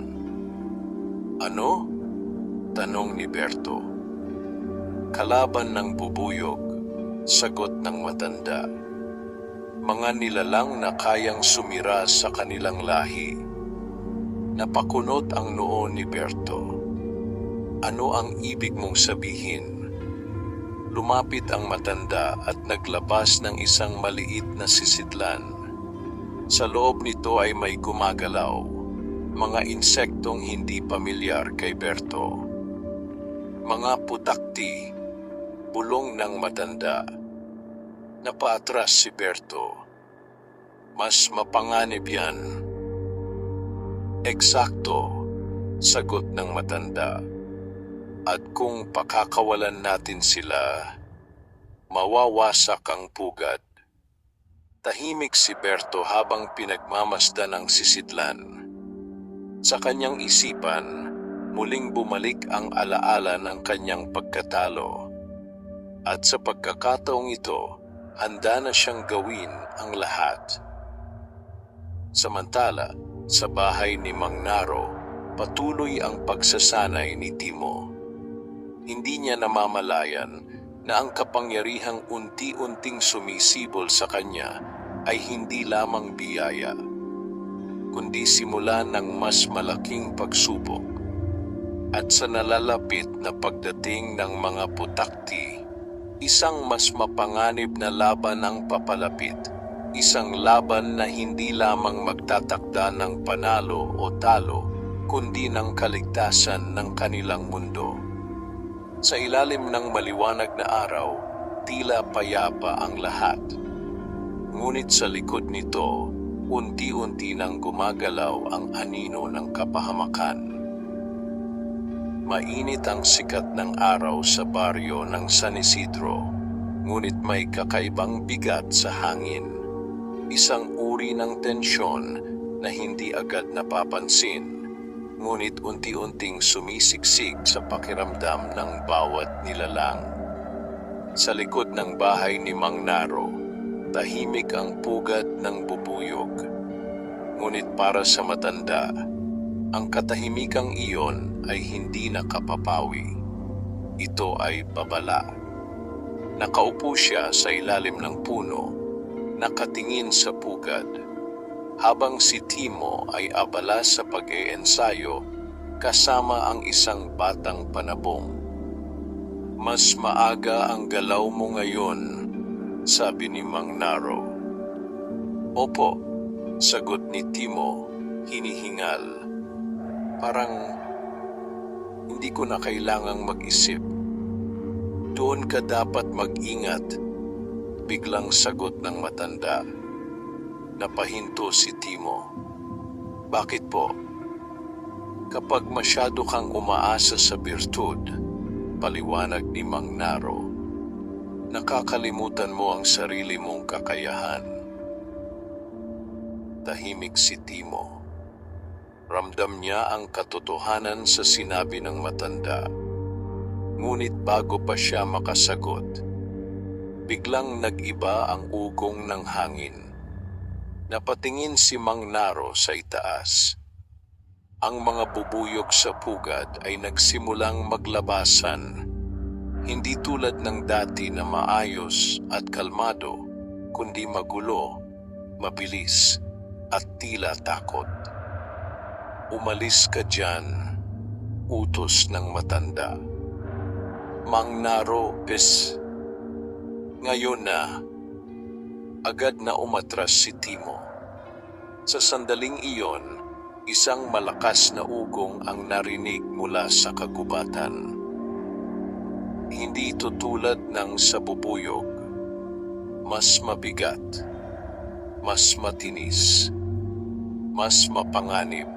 Ano? Tanong ni Berto. Kalaban ng bubuyog, sagot ng matanda. Mga nilalang na kayang sumira sa kanilang lahi. Napakunot ang noo ni Berto. Ano ang ibig mong sabihin? Lumapit ang matanda at naglabas ng isang maliit na sisidlan. Sa loob nito ay may gumagalaw, mga insektong hindi pamilyar kay Berto. Mga putakti, bulong ng matanda. Napaatras si Berto. Mas mapanganib yan. Eksakto, sagot ng matanda. At kung pakakawalan natin sila, mawawasak ang pugad. Tahimik si Berto habang pinagmamasdan ang sisidlan. Sa kanyang isipan, muling bumalik ang alaala ng kanyang pagkatalo. At sa pagkakataong ito, handa na siyang gawin ang lahat. Samantala, sa bahay ni Mang Naro, patuloy ang pagsasanay ni Timo. Hindi niya namamalayan na ang kapangyarihang unti-unting sumisibol sa kanya ay hindi lamang biyaya, kundi simula ng mas malaking pagsubok. At sa nalalapit na pagdating ng mga putakti, isang mas mapanganib na laban ang papalapit. Isang laban na hindi lamang magtatakda ng panalo o talo, kundi ng kaligtasan ng kanilang mundo. Sa ilalim ng maliwanag na araw, tila payapa ang lahat. Ngunit sa likod nito, unti-unti nang gumagalaw ang anino ng kapahamakan. Mainit ang sikat ng araw sa baryo ng San Isidro, ngunit may kakaibang bigat sa hangin. Isang uri ng tensyon na hindi agad napapansin, ngunit unti-unting sumisiksik sa pakiramdam ng bawat nilalang. Sa likod ng bahay ni Mang Naro, tahimik ang pugad ng bubuyog. Ngunit para sa matanda, ang katahimikang iyon ay hindi nakapapawi. Ito ay babala. Nakaupo siya sa ilalim ng puno, nakatingin sa pugad, habang si Timo ay abala sa pag-iensayo kasama ang isang batang panabong. Mas maaga ang galaw mo ngayon, sabi ni Mang Naro. Opo, sagot ni Timo, hinihingal. Parang hindi ko na kailangang mag-isip. Doon ka dapat mag-ingat, biglang sagot ng matanda. Napahinto si Timo. Bakit po? Kapag masyado kang umaasa sa birtud, paliwanag ni Mang Naro, nakakalimutan mo ang sarili mong kakayahan. Tahimik si Timo. Ramdam niya ang katotohanan sa sinabi ng matanda. Ngunit bago pa siya makasagot, biglang nag-iba ang ugong ng hangin. Napatingin si Mang Naro sa itaas. Ang mga bubuyog sa pugad ay nagsimulang maglabasan. Hindi tulad ng dati na maayos at kalmado, kundi magulo, mabilis, at tila takot. Umalis ka dyan, utos ng matanda. Mang Naro, ngayon na, agad na umatras si Timo. Sa sandaling iyon, isang malakas na ugong ang narinig mula sa kagubatan. Hindi ito tulad ng sa bubuyog. Mas mabigat, mas matinis, mas mapanganib.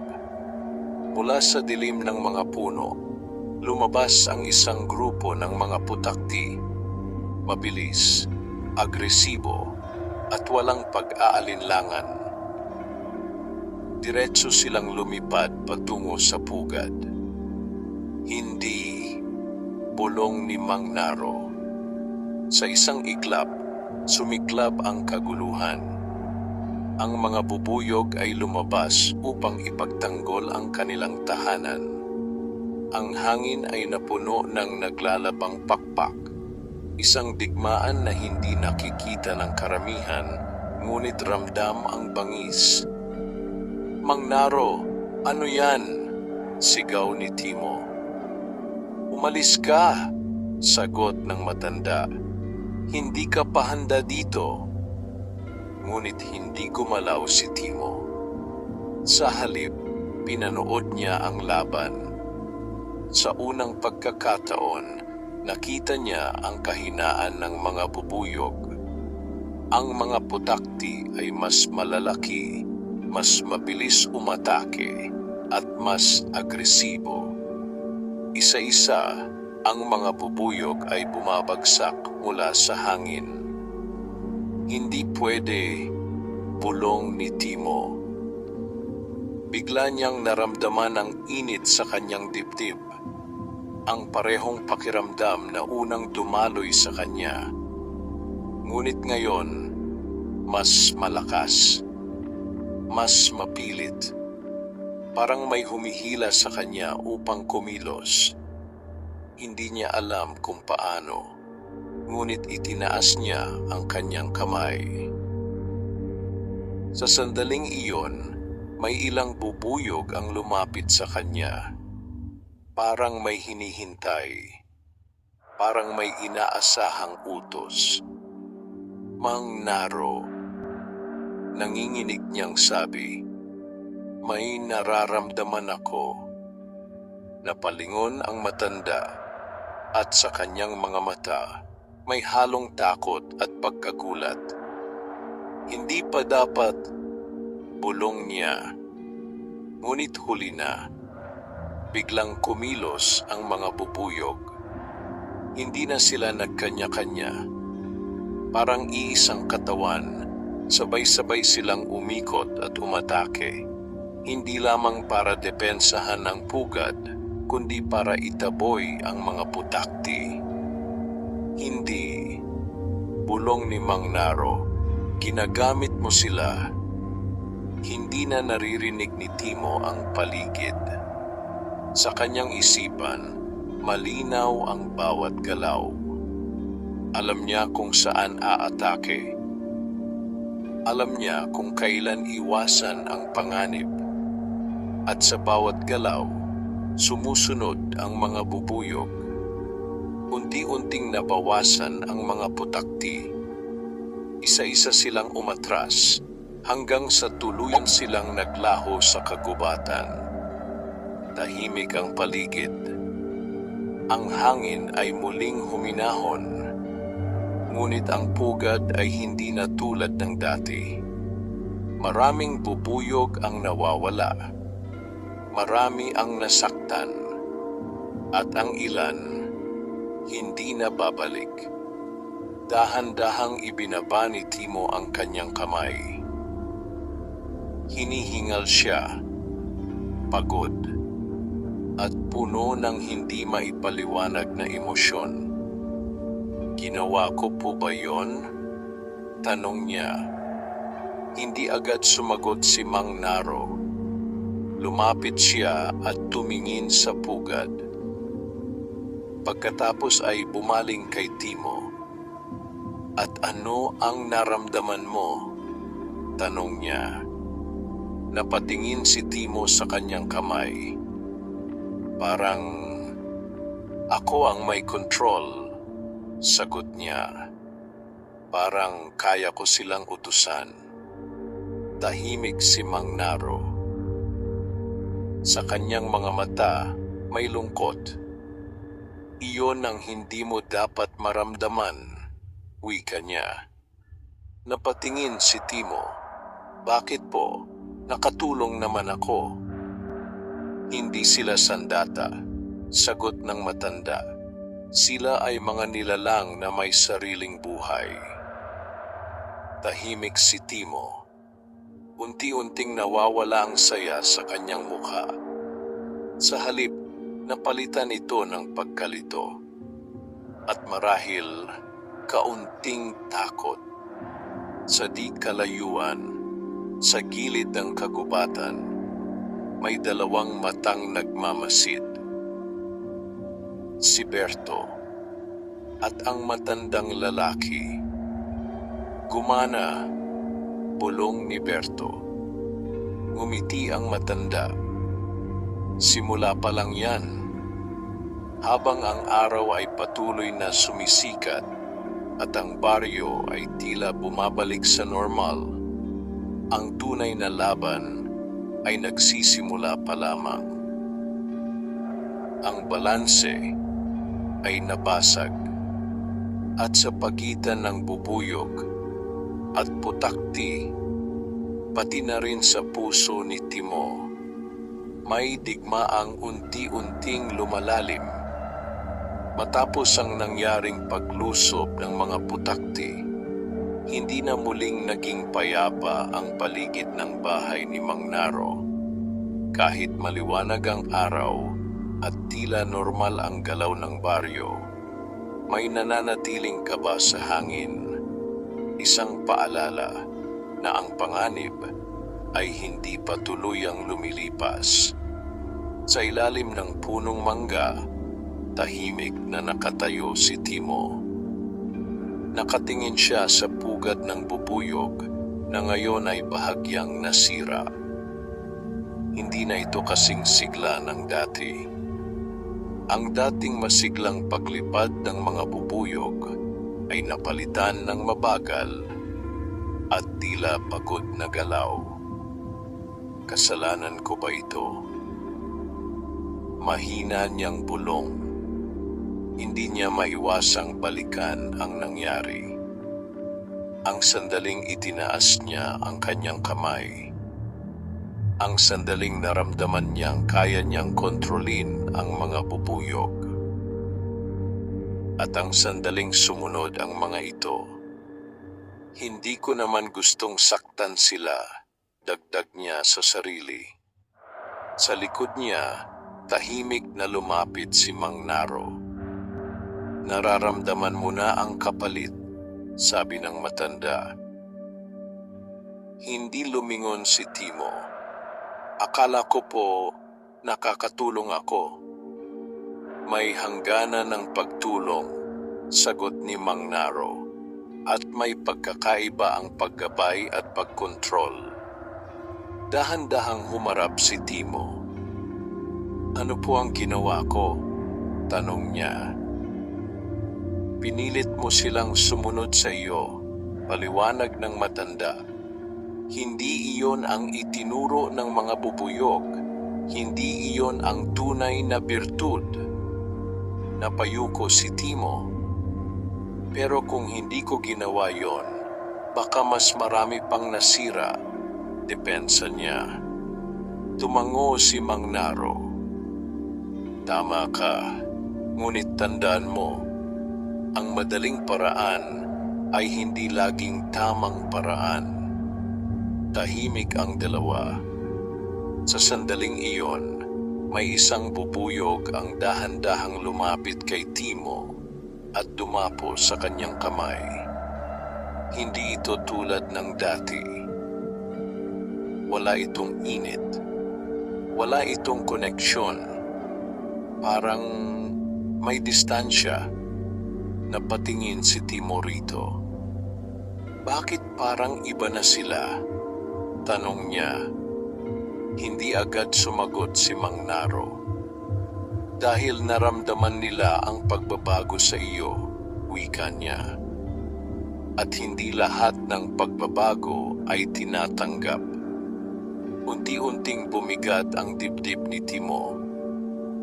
Mula sa dilim ng mga puno, lumabas ang isang grupo ng mga putakti. Mabilis, agresibo, at walang pag-aalinlangan. Diretso silang lumipad patungo sa pugad. Hindi, bulong ni Mang Naro. Sa isang iglap, sumiklab ang kaguluhan. Ang mga bubuyog ay lumabas upang ipagtanggol ang kanilang tahanan. Ang hangin ay napuno ng naglalabang pakpak. Isang digmaan na hindi nakikita ng karamihan, ngunit ramdam ang bangis. Mang Naro, ano yan? Sigaw ni Timo. Umalis ka, sagot ng matanda. Hindi ka pa handa dito. Ngunit hindi gumalaw si Timo. Sa halip, pinanood niya ang laban. Sa unang pagkakataon, nakita niya ang kahinaan ng mga bubuyog. Ang mga putakti ay mas malalaki, mas mabilis umatake, at mas agresibo. Isa-isa, ang mga bubuyog ay bumabagsak mula sa hangin. Hindi pwede, bulong ni Timo. Bigla niyang naramdaman ang init sa kanyang dibdib. Ang parehong pakiramdam na unang dumaloy sa kanya. Ngunit ngayon, mas malakas, mas mapilit. Parang may humihila sa kanya upang kumilos. Hindi niya alam kung paano, ngunit itinaas niya ang kanyang kamay. Sa sandaling iyon, may ilang bubuyog ang lumapit sa kanya. Parang may hinihintay, parang may inaasahang utos. "Mang Naro," nanginginig niyang sabi, "may nararamdaman ako." Napalingon ang matanda at sa kanyang mga mata may halong takot at pagkagulat. "Hindi pa dapat," bulong niya. Ngunit huli na, biglang kumilos ang mga bubuyog. Hindi na sila nagkanya-kanya. Parang iisang katawan, sabay-sabay silang umikot at umatake. Hindi lamang para depensahan ang pugad, kundi para itaboy ang mga putakti. "Hindi," bulong ni Mang Naro, "ginagamit mo sila." Hindi na naririnig ni Timo ang paligid. Sa kanyang isipan, malinaw ang bawat galaw. Alam niya kung saan aatake. Alam niya kung kailan iwasan ang panganib. At sa bawat galaw, sumusunod ang mga bubuyog. Unti-unting nabawasan ang mga putakti. Isa-isa silang umatras hanggang sa tuluyan silang naglaho sa kagubatan. Tahimik ang paligid. Ang hangin ay muling huminahon. Ngunit ang pugad ay hindi na tulad ng dati. Maraming bubuyog ang nawawala. Marami ang nasaktan. At ang ilan, hindi na babalik. Dahan-dahang ibinaba ni Timo ang kanyang kamay. Hinihingal siya, pagod, at puno ng hindi maipaliwanag na emosyon. "Ginawa ko po ba yon?" tanong niya. Hindi agad sumagot si Mang Naro. Lumapit siya at tumingin sa pugad. Pagkatapos ay bumaling kay Timo. "At ano ang naramdaman mo?" tanong niya. Napatingin si Timo sa kanyang kamay. Parang, "Ako ang may control," sagot niya. "Parang kaya ko silang utusan." Tahimik si Mang Naro. Sa kanyang mga mata, may lungkot. "Iyon ang hindi mo dapat maramdaman," wika niya. Napatingin si Timo. "Bakit po? Nakatulong naman ako." "Hindi sila sandata," sagot ng matanda. "Sila ay mga nilalang na may sariling buhay." Tahimik si Timo. Unti-unting nawawala ang saya sa kanyang mukha. Sa halip, napalitan ito ng pagkalito. At marahil, kaunting takot. Sa di kalayuan, sa gilid ng kagubatan, may dalawang matang nagmamasid. Si Berto at ang matandang lalaki. "Gumana," bulong ni Berto. Ngumiti ang matanda. "Simula pa lang yan." Habang ang araw ay patuloy na sumisikat at ang baryo ay tila bumabalik sa normal, ang tunay na laban ay nagsisimula pa lamang. Ang balanse ay nabasag at sa pagitan ng bubuyog at putakti, pati na rin sa puso ni Timo, may digmaang unti-unting lumalalim. Matapos ang nangyaring paglusob ng mga putakti, hindi na muling naging payapa ang paligid ng bahay ni Mang Naro. Kahit maliwanag ang araw at tila normal ang galaw ng baryo, may nananatiling kaba sa hangin. Isang paalala na ang panganib ay hindi pa tuluyang lumilipas. Sa ilalim ng punong mangga, tahimik na nakatayo si Timo. Nakatingin siya sa pugad ng bubuyog na ngayon ay bahagyang nasira. Hindi na ito kasing sigla ng dati. Ang dating masiglang paglipad ng mga bubuyog ay napalitan ng mabagal at tila pagod na galaw. Kasalanan ko ba ito? Mahina niyang bulong. Hindi niya maiwasang balikan ang nangyari. Ang sandaling itinaas niya ang kanyang kamay. Ang sandaling naramdaman niyang kaya niyang kontrolin ang mga bubuyog. At ang sandaling sumunod ang mga ito. Hindi ko naman gustong saktan sila, dagdag niya sa sarili. Sa likod niya, tahimik na lumapit si Mang Naro. Nararamdaman mo na ang kapalit, sabi ng matanda. Hindi lumingon si Timo. Akala ko po nakakatulong ako. May hangganan ng pagtulong, sagot ni Mang Naro. At may pagkakaiba ang paggabay at pagkontrol. Dahan-dahang humarap si Timo. Ano po ang ginawa ko? Tanong niya. Pinilit mo silang sumunod sa iyo, paliwanag ng matanda. Hindi iyon ang itinuro ng mga bubuyog. Hindi iyon ang tunay na birtud. Napayuko si Timo. Pero kung hindi ko ginawa yon, baka mas marami pang nasira, depensa niya. Tumango si Mang Naro. Tama ka, ngunit tandaan mo, ang madaling paraan ay hindi laging tamang paraan. Tahimik ang dalawa. Sa sandaling iyon, may isang bubuyog ang dahan-dahang lumapit kay Timo at dumapo sa kanyang kamay. Hindi ito tulad ng dati. Wala itong init. Wala itong koneksyon. Parang may distansya. Napatingin si Timo rito. Bakit parang iba na sila? Tanong niya. Hindi agad sumagot si Mang Naro. Dahil naramdaman nila ang pagbabago sa iyo, wika niya. At hindi lahat ng pagbabago ay tinatanggap. Unti-unting bumigat ang dibdib ni Timo.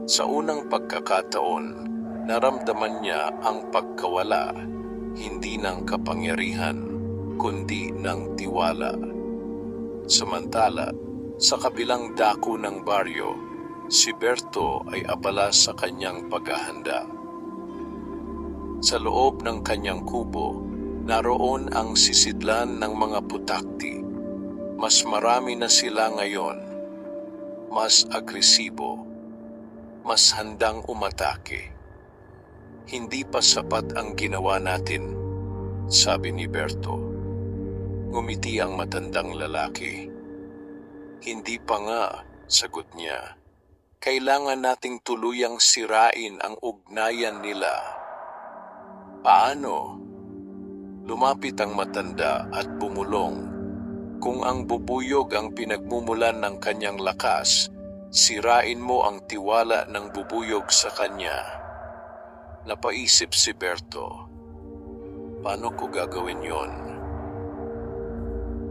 Sa unang pagkakataon, naramdaman niya ang pagkawala, hindi ng kapangyarihan, kundi ng tiwala. Samantala, sa kabilang dako ng baryo, si Berto ay abala sa kanyang paghahanda. Sa loob ng kanyang kubo, naroon ang sisidlan ng mga putakti. Mas marami na sila ngayon, mas agresibo, mas handang umatake. Hindi pa sapat ang ginawa natin, sabi ni Berto. Ngumiti ang matandang lalaki. Hindi pa nga, sagot niya. Kailangan nating tuluyang sirain ang ugnayan nila. Paano? Lumapit ang matanda at bumulong. Kung ang bubuyog ang pinagmumulan ng kanyang lakas, sirain mo ang tiwala ng bubuyog sa kanya. Napaisip si Berto. Paano ko gagawin yon?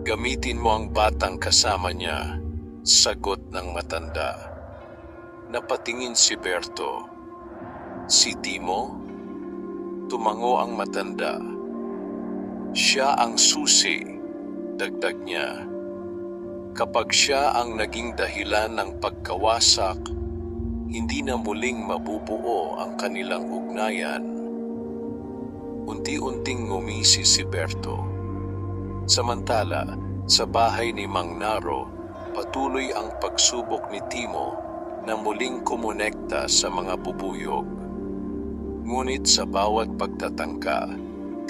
Gamitin mo ang batang kasama niya, sagot ng matanda. Napatingin si Berto. Si Timo? Tumango ang matanda. Siya ang susi, dagdag niya. Kapag siya ang naging dahilan ng pagkawasak, hindi na muling mabubuo ang kanilang ugnayan. Unti-unting ngumisi si Berto. Samantala, sa bahay ni Mang Naro, patuloy ang pagsubok ni Timo na muling kumonekta sa mga bubuyog. Ngunit sa bawat pagtatangka,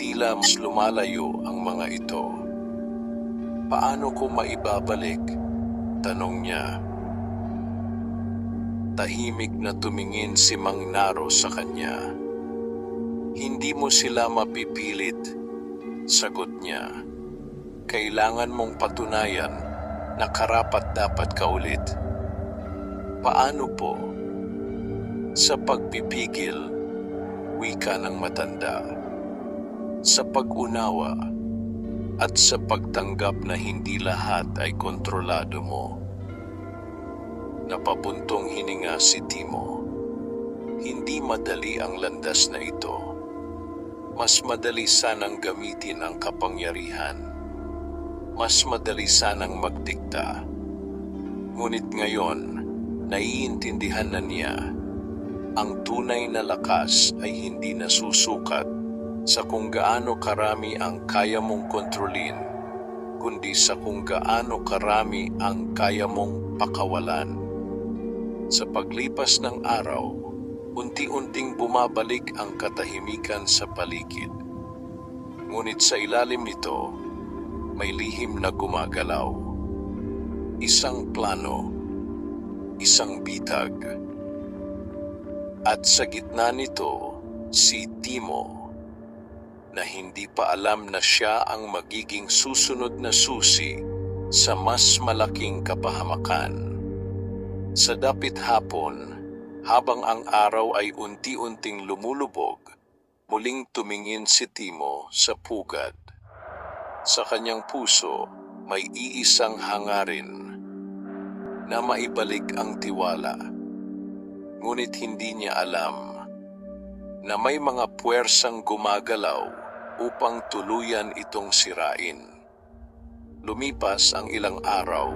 tila mas lumalayo ang mga ito. Paano ko maibabalik? Tanong niya. Tahimik na tumingin si Mang Naro sa kanya. Hindi mo sila mapipilit, sagot niya. Kailangan mong patunayan na karapat-dapat ka ulit. Paano po? Sa pagpipigil, wika ng matanda. Sa pag-unawa, at sa pagtanggap na hindi lahat ay kontrolado mo. Napabuntong hininga si Timo. Hindi madali ang landas na ito. Mas madali sanang gamitin ang kapangyarihan. Mas madali sanang magdikta. Ngunit ngayon, naiintindihan na niya, ang tunay na lakas ay hindi nasusukat sa kung gaano karami ang kaya mong kontrolin, kundi sa kung gaano karami ang kaya mong pakawalan. Sa paglipas ng araw, unti-unting bumabalik ang katahimikan sa paligid. Ngunit sa ilalim nito, may lihim na gumagalaw. Isang plano, isang bitag. At sa gitna nito, si Timo, na hindi pa alam na siya ang magiging susunod na susi sa mas malaking kapahamakan. Sa dapit hapon, habang ang araw ay unti-unting lumulubog, muling tumingin si Timo sa pugad. Sa kanyang puso, may iisang hangarin na maibalik ang tiwala. Ngunit hindi niya alam na may mga puwersang gumagalaw upang tuluyan itong sirain. Lumipas ang ilang araw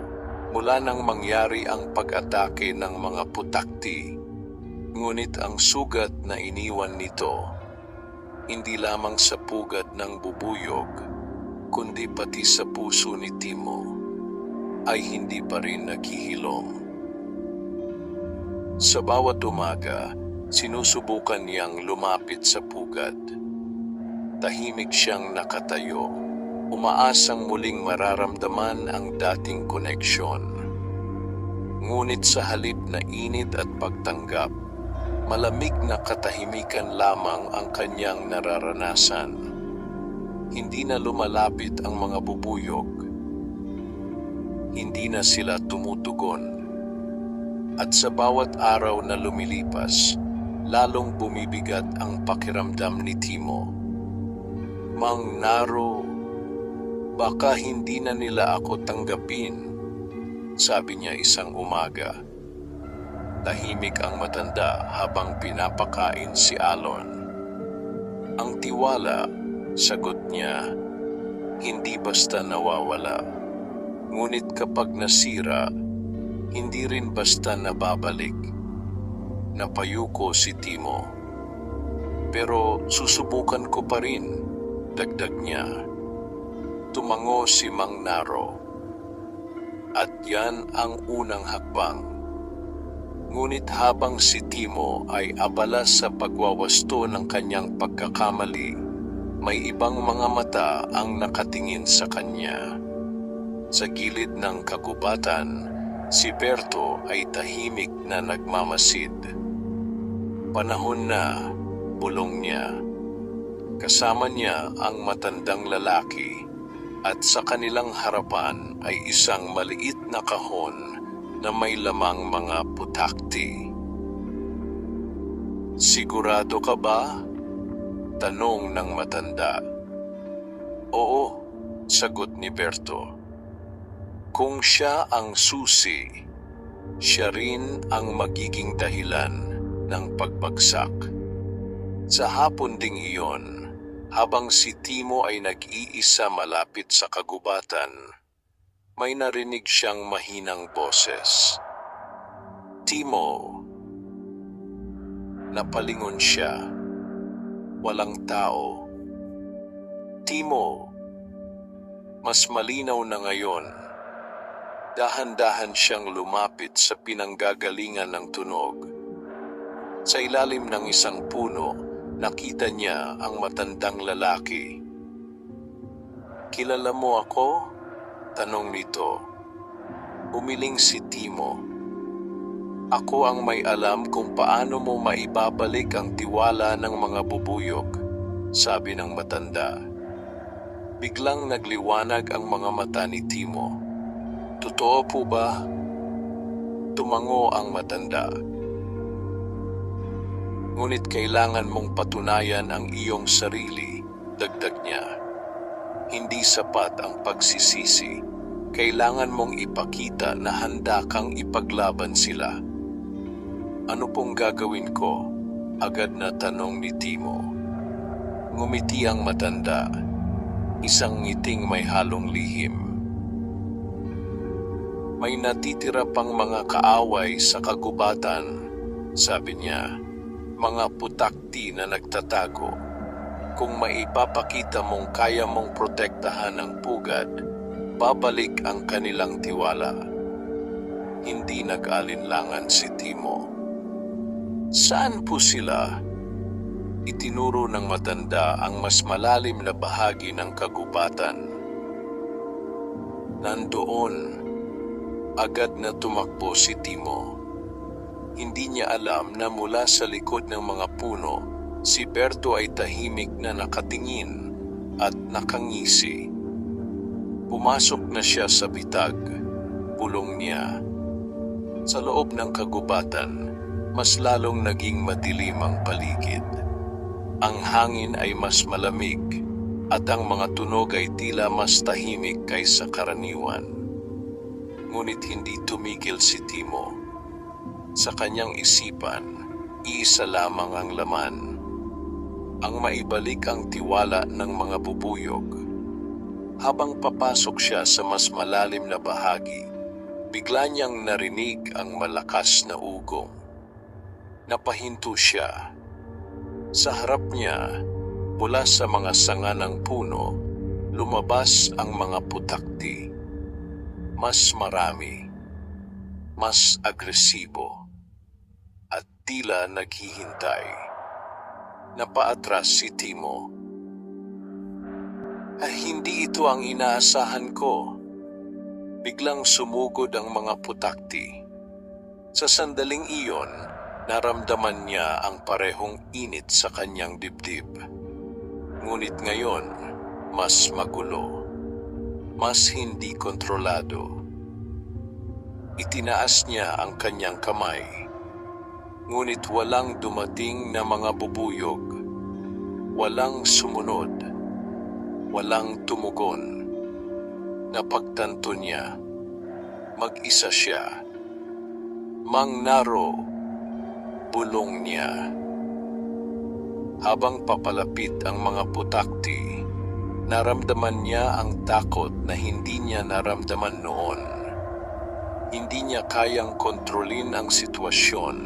mula nang mangyari ang pag-atake ng mga putakti. Ngunit ang sugat na iniwan nito, hindi lamang sa pugad ng bubuyog, kundi pati sa puso ni Timo, ay hindi pa rin naghihilom. Sa bawat umaga, sinusubukan niyang lumapit sa pugad. Tahimik siyang nakatayo, umaasang muling mararamdaman ang dating koneksyon. Ngunit sa halip na init at pagtanggap, malamig na katahimikan lamang ang kanyang nararanasan. Hindi na lumalapit ang mga bubuyog. Hindi na sila tumutugon. At sa bawat araw na lumilipas, lalong bumibigat ang pakiramdam ni Timo. Mang Naro, baka hindi na nila ako tanggapin, sabi niya isang umaga. Tahimik ang matanda habang pinapakain si Alon. Ang tiwala, sagot niya, hindi basta nawawala. Ngunit kapag nasira, hindi rin basta nababalik. Napayuko si Timo. Pero susubukan ko pa rin, dagdag niya. Tumango si Mang Naro. At yan ang unang hakbang. Ngunit habang si Timo ay abala sa pagwawasto ng kanyang pagkakamali, may ibang mga mata ang nakatingin sa kanya. Sa gilid ng kagubatan, si Berto ay tahimik na nagmamasid. Panahon na, bulong niya. Kasama niya ang matandang lalaki at sa kanilang harapan ay isang maliit na kahon na may lamang mga putakti. Sigurado ka ba? Tanong ng matanda. Oo, sagot ni Berto. Kung siya ang susi, siya rin ang magiging dahilan ng pagbagsak. Sa hapon ding iyon, habang si Timo ay nag-iisa malapit sa kagubatan, may narinig siyang mahinang boses. Timo. Napalingon siya. Walang tao. Timo. Mas malinaw na ngayon. Dahan-dahan siyang lumapit sa pinanggagalingan ng tunog. Sa ilalim ng isang puno, nakita niya ang matandang lalaki. Kilala mo ako? Tanong nito. Umiling si Timo. Ako ang may alam kung paano mo maibabalik ang tiwala ng mga bubuyog, sabi ng matanda. Biglang nagliwanag ang mga mata ni Timo. Totoo po ba? Tumango ang matanda. Ngunit kailangan mong patunayan ang iyong sarili, dagdag niya. Hindi sapat ang pagsisisi. Kailangan mong ipakita na handa kang ipaglaban sila. Ano pong gagawin ko? Agad na tanong ni Timo. Ngumiti ang matanda. Isang ngiting may halong lihim. May natitira pang mga kaaway sa kagubatan, sabi niya. Mga putakti na nagtatago. Kung maipapakita mong kaya mong protektahan ang pugad, babalik ang kanilang tiwala. Hindi nag-alinlangan si Timo. Saan po sila? Itinuro ng matanda ang mas malalim na bahagi ng kagubatan. Nandoon, agad na tumakbo si Timo. Hindi niya alam na mula sa likod ng mga puno, si Berto ay tahimik na nakatingin at nakangisi. Pumasok na siya sa bitag, pulong niya. Sa loob ng kagubatan, mas lalong naging madilim ang paligid. Ang hangin ay mas malamig at ang mga tunog ay tila mas tahimik kaysa karaniwan. Ngunit hindi tumigil si Timo. Sa kanyang isipan, iisa lamang ang laman. Ang maibalik ang tiwala ng mga bubuyog. Habang papasok siya sa mas malalim na bahagi, bigla niyang narinig ang malakas na ugong. Napahinto siya. Sa harap niya, mula sa mga sanga ng puno, lumabas ang mga putakti. Mas marami, mas agresibo, at tila naghihintay. Napaatras si Timo. Hindi ito ang inaasahan ko. Biglang sumugod ang mga putakti. Sa sandaling iyon, naramdaman niya ang parehong init sa kanyang dibdib. Ngunit ngayon, mas magulo, mas hindi kontrolado. Itinaas niya ang kanyang kamay, ngunit walang dumating na mga bubuyog, walang sumunod, walang tumugon. Napagtanto niya, mag-isa siya. Mang Naro, bulong niya. Habang papalapit ang mga putakti, naramdaman niya ang takot na hindi niya naramdaman noon. Hindi niya kayang kontrolin ang sitwasyon.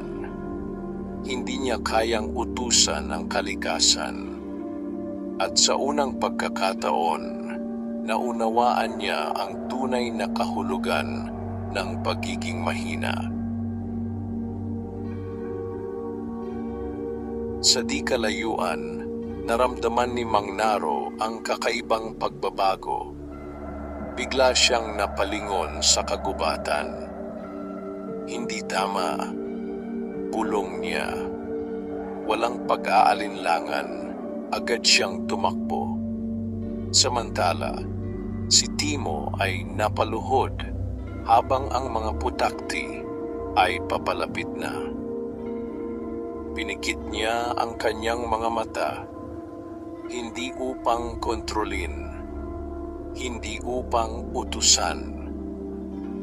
Hindi niya kayang utusan ang kalikasan. At sa unang pagkakataon, naunawaan niya ang tunay na kahulugan ng pagiging mahina. Sa di kalayuan, naramdaman ni Mang Naro ang kakaibang pagbabago. Bigla siyang napalingon sa kagubatan. Hindi tama, bulong niya. Walang pag-aalinlangan, agad siyang tumakbo. Samantala, si Timo ay napaluhod habang ang mga putakti ay papalapit na. Pinikit niya ang kanyang mga mata, hindi upang kontrolin, hindi upang utusan,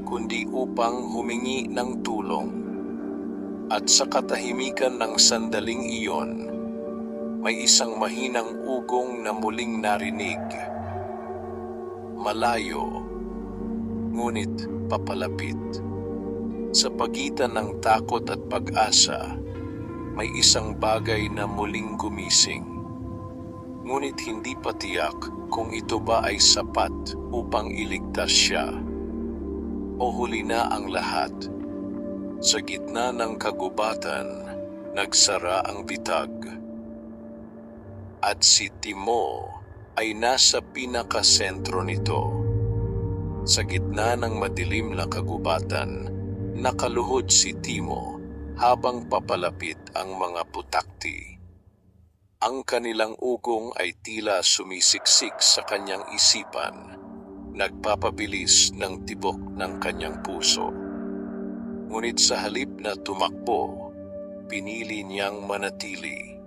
kundi upang humingi ng tulong. At sa katahimikan ng sandaling iyon, may isang mahinang ugong na muling narinig. Malayo, ngunit papalapit. Sa pagitan ng takot at pag-asa, may isang bagay na muling gumising. Ngunit hindi pa tiyak kung ito ba ay sapat upang iligtas siya. O huli na ang lahat. Sa gitna ng kagubatan, nagsara ang bitag. At si Timo ay nasa pinakasentro nito. Sa gitna ng madilim na kagubatan, Nakaluhod si Timo habang papalapit ang mga putakti. Ang kanilang ugong ay tila sumisiksik sa kanyang isipan, nagpapabilis ng tibok ng kanyang puso. Ngunit sa halip na tumakbo, pinili niyang manatili.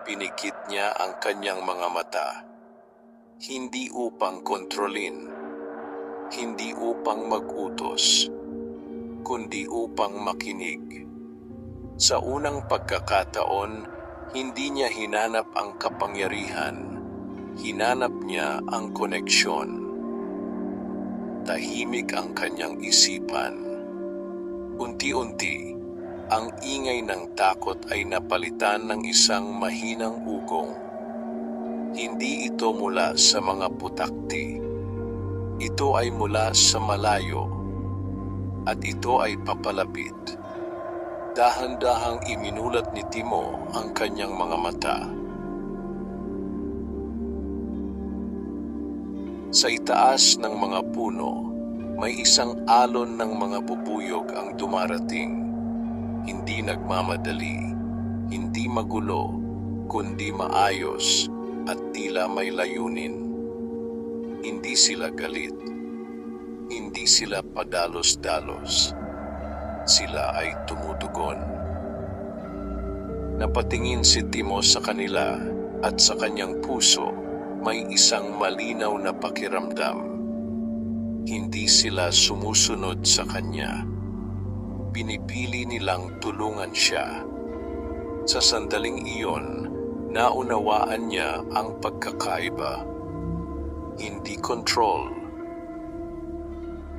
Pinikit niya ang kanyang mga mata, hindi upang kontrolin, hindi upang mag-utos, kundi upang makinig. Sa unang pagkakataon, hindi niya hinanap ang kapangyarihan, hinanap niya ang koneksyon. Tahimik ang kanyang isipan. Unti-unti, ang ingay ng takot ay napalitan ng isang mahinang ugong. Hindi ito mula sa mga putakti. Ito ay mula sa malayo. At ito ay papalapit. Dahan-dahang iminulat ni Timo ang kanyang mga mata. Sa itaas ng mga puno, may isang alon ng mga bubuyog ang dumarating. Hindi nagmamadali, hindi magulo, kundi maayos at tila may layunin. Hindi sila galit, hindi sila padalos-dalos. Sila ay tumutugon. Napatingin si Timo sa kanila at sa kanyang puso may isang malinaw na pakiramdam. Hindi sila sumusunod sa kanya. Pinipili nilang tulungan siya. Sa sandaling iyon, naunawaan niya ang pagkakaiba. Hindi control,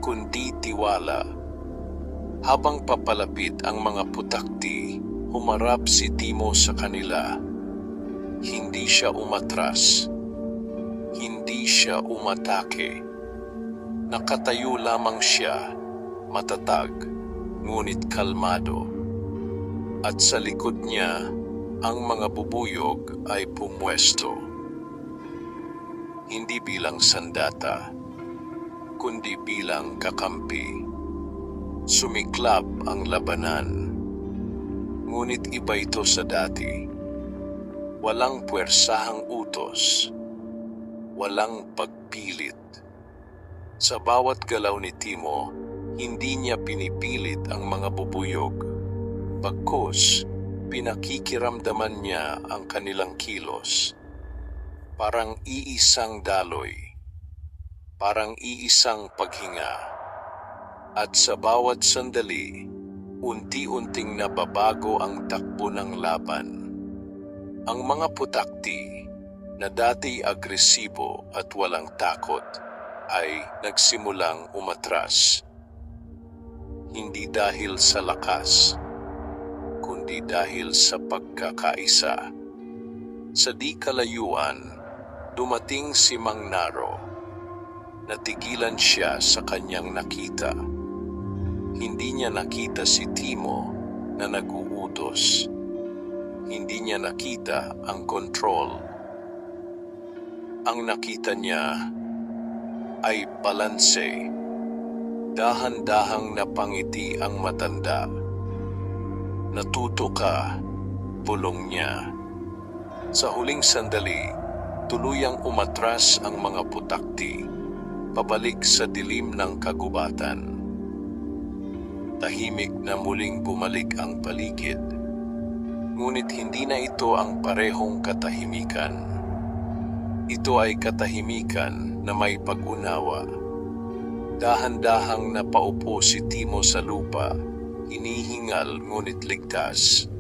kundi tiwala. Habang papalapit ang mga putakti, humarap si Timo sa kanila. Hindi siya umatras. Hindi siya umatake. Nakatayo lamang siya, matatag, ngunit kalmado. At sa likod niya, ang mga bubuyog ay pumwesto. Hindi bilang sandata, kundi bilang kakampi. Sumiklab ang labanan. Ngunit iba ito sa dati. Walang puwersahang utos. Walang pagpilit. Sa bawat galaw ni Timo, hindi niya pinipilit ang mga bubuyog. Bagkus, pinakikiramdaman niya ang kanilang kilos. Parang iisang daloy. Parang iisang paghinga. At sa bawat sandali, unti-unting nababago ang takbo ng laban. Ang mga putakti, na dati agresibo at walang takot, ay nagsimulang umatras. Hindi dahil sa lakas, kundi dahil sa pagkakaisa. Sa di kalayuan, dumating si Mang Naro. Natigilan siya sa kanyang nakita. Hindi niya nakita si Timo na nag-uutos. Hindi niya nakita ang control. Ang nakita niya ay balanse. Dahan-dahang napangiti ang matanda. Natuto ka, bulong niya. Sa huling sandali, tuluyang umatras ang mga putakti, pabalik sa dilim ng kagubatan. Tahimik na muling bumalik ang paligid. Ngunit hindi na ito ang parehong katahimikan. Ito ay katahimikan na may pag-unawa. Dahan-dahang napaupo si Timo sa lupa, hinihingal ngunit ligtas.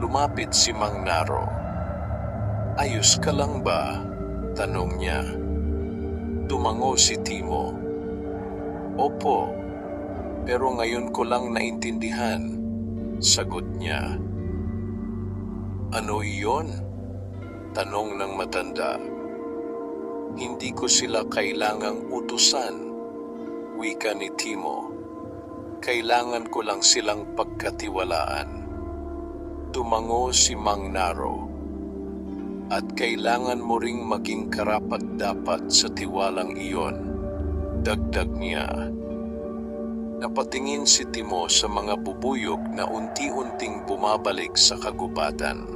Lumapit si Mang Naro. "Ayos ka lang ba?" tanong niya. Tumango si Timo. "Opo, pero ngayon ko lang naintindihan," sagot niya. "Ano iyon?" tanong ng matanda. "Hindi ko sila kailangang utusan," wika ni Timo. "Kailangan ko lang silang pagkatiwalaan." Tumango si Mang Naro. "At kailangan mo ring maging karapat-dapat sa tiwalang iyon," dagdag niya. Napatingin si Timo sa mga bubuyog na unti-unting bumabalik sa kagubatan.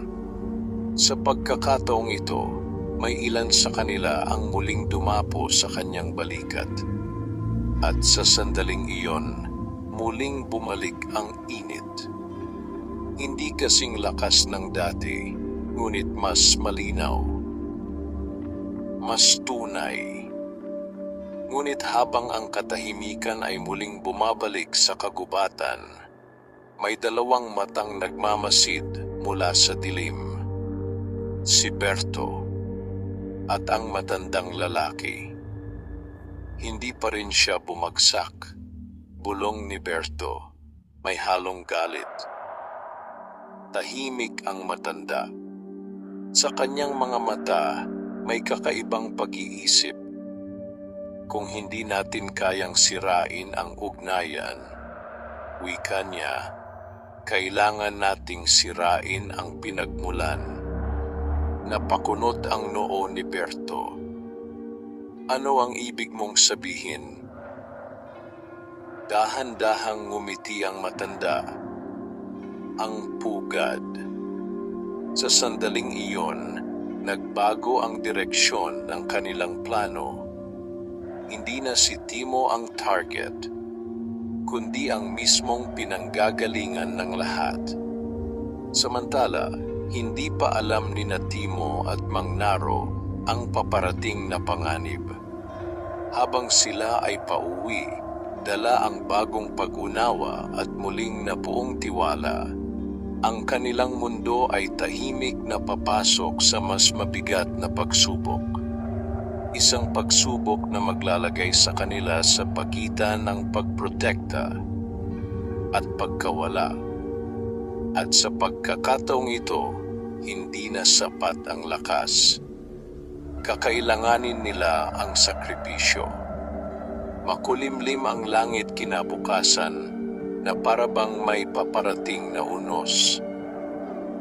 Sa pagkakataong ito, may ilan sa kanila ang muling dumapo sa kanyang balikat. At sa sandaling iyon, muling bumalik ang init. Hindi kasing lakas ng dati, ngunit mas malinaw. Mas tunay. Ngunit habang ang katahimikan ay muling bumabalik sa kagubatan, may dalawang matang nagmamasid mula sa dilim. Si Berto at ang matandang lalaki. Hindi pa rin siya bumagsak. Bulong ni Berto, may halong galit. Tahimik ang matanda. Sa kanyang mga mata, may kakaibang pag-iisip. Kung hindi natin kayang sirain ang ugnayan, wika niya, kailangan nating sirain ang pinagmulan. Napakunot ang noo ni Berto. Ano ang ibig mong sabihin? Dahan-dahang ngumiti ang matanda. Ang pugad. Sa sandaling iyon, nagbago ang direksyon ng kanilang plano. Hindi na si Timo ang target, kundi ang mismong pinanggagalingan ng lahat. Samantala, hindi pa alam ni Timo at Mang Naro ang paparating na panganib. Habang sila ay pauwi, dala ang bagong pag-unawa at muling nabuong tiwala. Ang kanilang mundo ay tahimik na papasok sa mas mabigat na pagsubok. Isang pagsubok na maglalagay sa kanila sa pagitan ng pagprotekta at pagkawala. At sa pagkakataong ito, hindi na sapat ang lakas. Kakailanganin nila ang sakripisyo. Makulimlim ang langit kinabukasan na parabang may paparating na unos.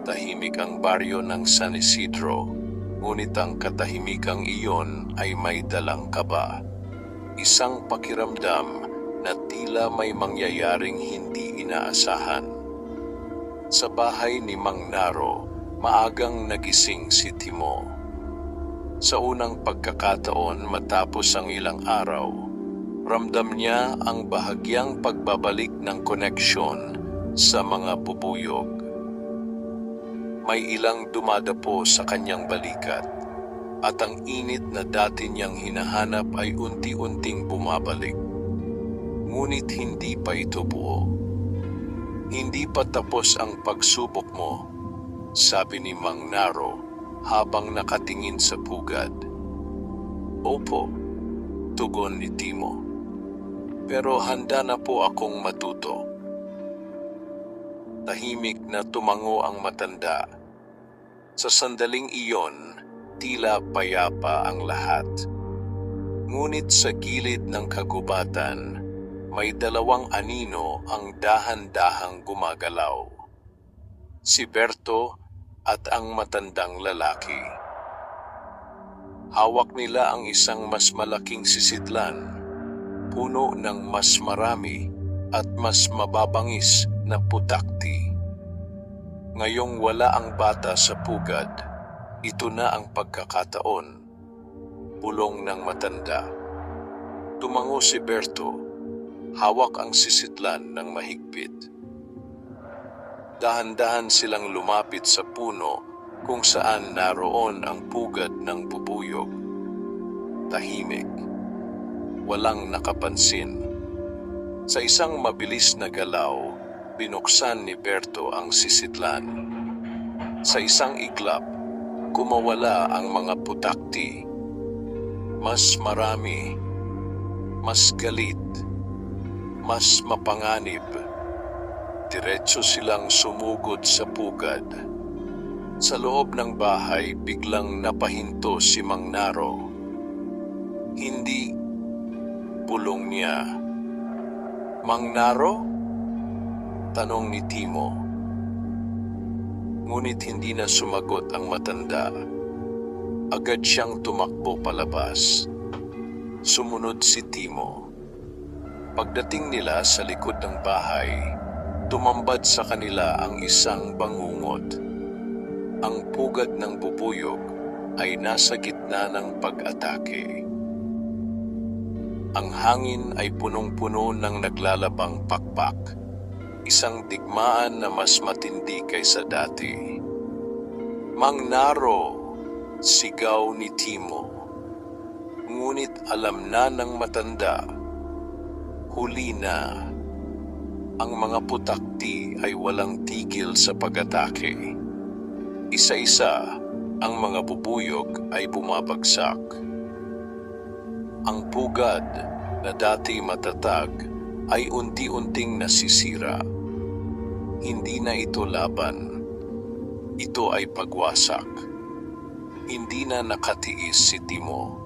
Tahimik ang baryo ng San Isidro, ngunit ang katahimikang iyon ay may dalang kaba. Isang pakiramdam na tila may mangyayaring hindi inaasahan. Sa bahay ni Mang Naro, maagang nagising si Timo. Sa unang pagkakataon matapos ang ilang araw, ramdam niya ang bahagyang pagbabalik ng koneksyon sa mga bubuyog. May ilang dumadapo sa kanyang balikat, at ang init na dati niyang hinahanap ay unti-unting bumabalik. Ngunit hindi pa ito buo. Hindi pa tapos ang pagsubok mo, sabi ni Mang Naro habang nakatingin sa pugad. Opo, tugon ni Timo. Pero handa na po akong matuto. Tahimik na tumango ang matanda. Sa sandaling iyon, tila payapa ang lahat. Ngunit sa gilid ng kagubatan, may dalawang anino ang dahan-dahang gumagalaw. Si Berto at ang matandang lalaki. Hawak nila ang isang mas malaking sisidlan, puno ng mas marami at mas mababangis na putakti. Ngayong wala ang bata sa pugad, ito na ang pagkakataon. Bulong ng matanda. Tumango si Berto. Hawak ang sisidlan ng mahigpit. Dahan-dahan silang lumapit sa puno kung saan naroon ang pugad ng bubuyog. Tahimik. Walang nakapansin. Sa isang mabilis na galaw, binuksan ni Berto ang sisidlan. Sa isang iglap, kumawala ang mga putakti. Mas marami, mas galit, mas mapanganib. Diretso silang sumugod sa pugad. Sa loob ng bahay, biglang napahinto si Mang Naro. Hindi, bulong niya. Mang Naro? Tanong ni Timo. Ngunit hindi na sumagot ang matanda. Agad siyang tumakbo palabas. Sumunod si Timo. Pagdating nila sa likod ng bahay, tumambad sa kanila ang isang bangungot. Ang pugad ng bubuyog ay nasa gitna ng pag-atake. Ang hangin ay punong-puno ng naglalabang pakpak, isang digmaan na mas matindi kaysa dati. "Mang Naro!" sigaw ni Timo. Ngunit alam na ng matanda, huli na. Ang mga putakti ay walang tigil sa pag-atake. Isa-isa, ang mga bubuyog ay bumabagsak. Ang pugad na dati matatag ay unti-unting nasisira. Hindi na ito laban. Ito ay pagwasak. Hindi na nakatiis si Timo.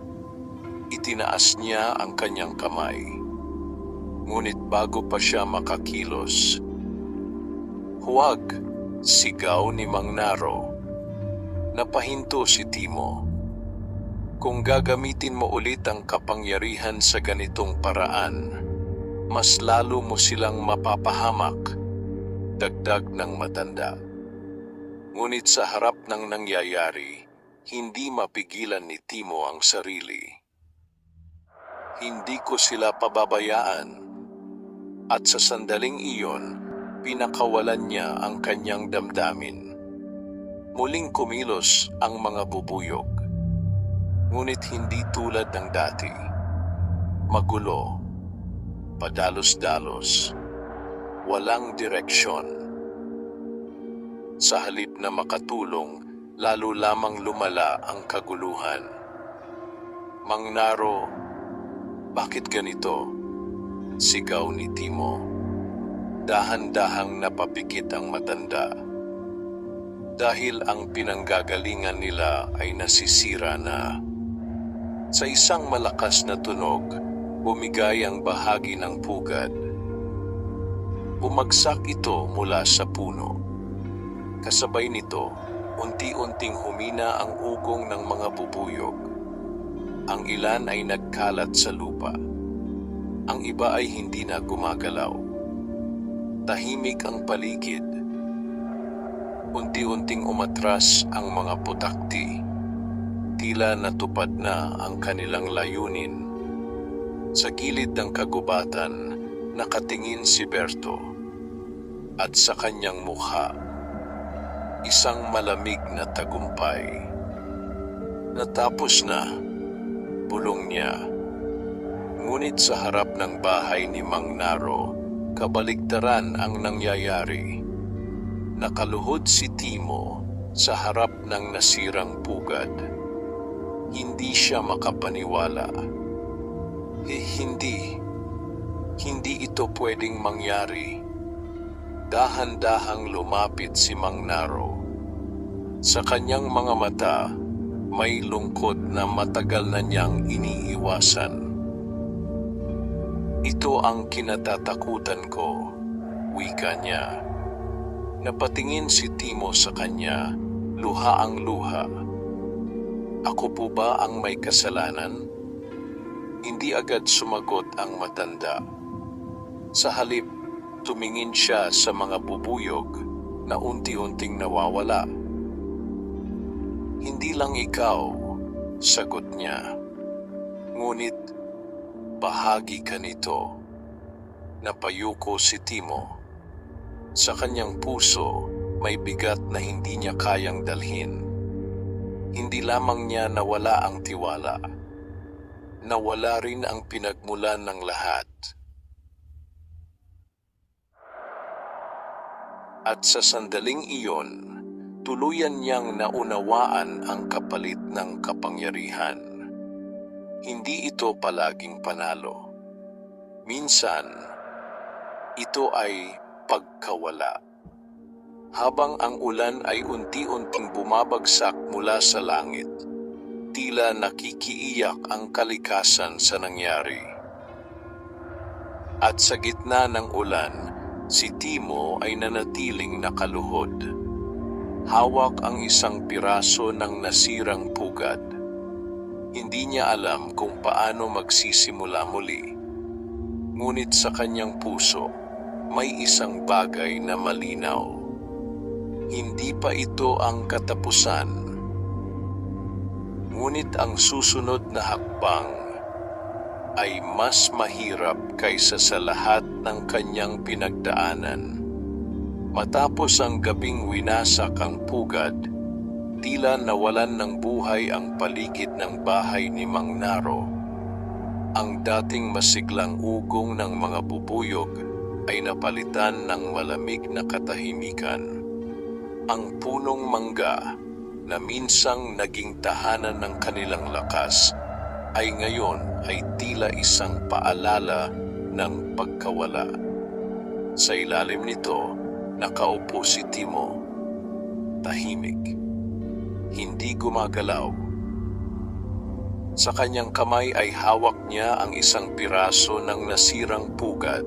Itinaas niya ang kanyang kamay. Ngunit bago pa siya makakilos, "Huwag!" sigaw ni Mang Naro. Napahinto si Timo. "Kung gagamitin mo ulit ang kapangyarihan sa ganitong paraan, mas lalo mo silang mapapahamak," dagdag ng matanda. Ngunit sa harap ng nangyayari, hindi mapigilan ni Timo ang sarili. "Hindi ko sila pababayaan." At sa sandaling iyon, pinakawalan niya ang kanyang damdamin. Muling kumilos ang mga bubuyog. Ngunit hindi tulad ng dati. Magulo, padalos-dalos, walang direksyon. Sa halip na makatulong, lalo lamang lumala ang kaguluhan. "Mang Naro, bakit ganito?" sigaw ni Timo. Dahan-dahang napapikit ang matanda. Dahil ang pinanggagalingan nila ay nasisira na. Sa isang malakas na tunog, bumigay ang bahagi ng pugad. Bumagsak ito mula sa puno. Kasabay nito, unti-unting humina ang ugong ng mga bubuyog. Ang ilan ay nagkalat sa lupa. Ang iba ay hindi na gumagalaw. Tahimik ang paligid. Unti-unting umatras ang mga putakti. Tila natupad na ang kanilang layunin. Sa gilid ng kagubatan, nakatingin si Berto. At sa kanyang mukha, isang malamig na tagumpay. "Natapos na," bulong niya. Ngunit sa harap ng bahay ni Mang Naro, kabaligtaran ang nangyayari. Nakaluhod si Timo sa harap ng nasirang pugad. Hindi siya makapaniwala. Hindi ito pwedeng mangyari. Dahan-dahang lumapit si Mang Naro. Sa kanyang mga mata, may lungkot na matagal na niyang iniiwasan. "Ito ang kinatatakutan ko," wika niya. Napatingin si Timo sa kanya, luha ang luha. "Ako po ba ang may kasalanan?" Hindi agad sumagot ang matanda. Sa halip, tumingin siya sa mga bubuyog na unti-unting nawawala. "Hindi lang ikaw," sagot niya. "Ngunit, bahagi ka nito." Napayuko si Timo. Sa kanyang puso, may bigat na hindi niya kayang dalhin. Hindi lamang niya nawala ang tiwala. Nawala rin ang pinagmulan ng lahat. At sa sandaling iyon, tuluyan niyang naunawaan ang kapalit ng kapangyarihan. Hindi ito palaging panalo. Minsan, ito ay pagkawala. Habang ang ulan ay unti-unting bumabagsak mula sa langit, tila nakikiiyak ang kalikasan sa nangyari. At sa gitna ng ulan, si Timo ay nanatiling nakaluhod. Hawak ang isang piraso ng nasirang pugad. Hindi niya alam kung paano magsisimula muli. Ngunit sa kanyang puso, may isang bagay na malinaw. Hindi pa ito ang katapusan. Ngunit ang susunod na hakbang ay mas mahirap kaysa sa lahat ng kanyang pinagdaanan. Matapos ang gabing winasak ang pugad, tila nawalan ng buhay ang paligid ng bahay ni Mang Naro. Ang dating masiglang ugong ng mga bubuyog ay napalitan ng malamig na katahimikan. Ang punong mangga na minsang naging tahanan ng kanilang lakas ay ngayon ay tila isang paalala ng pagkawala. Sa ilalim nito, nakaupo si Timo, tahimik, hindi gumagalaw. Sa kanyang kamay ay hawak niya ang isang piraso ng nasirang pugad,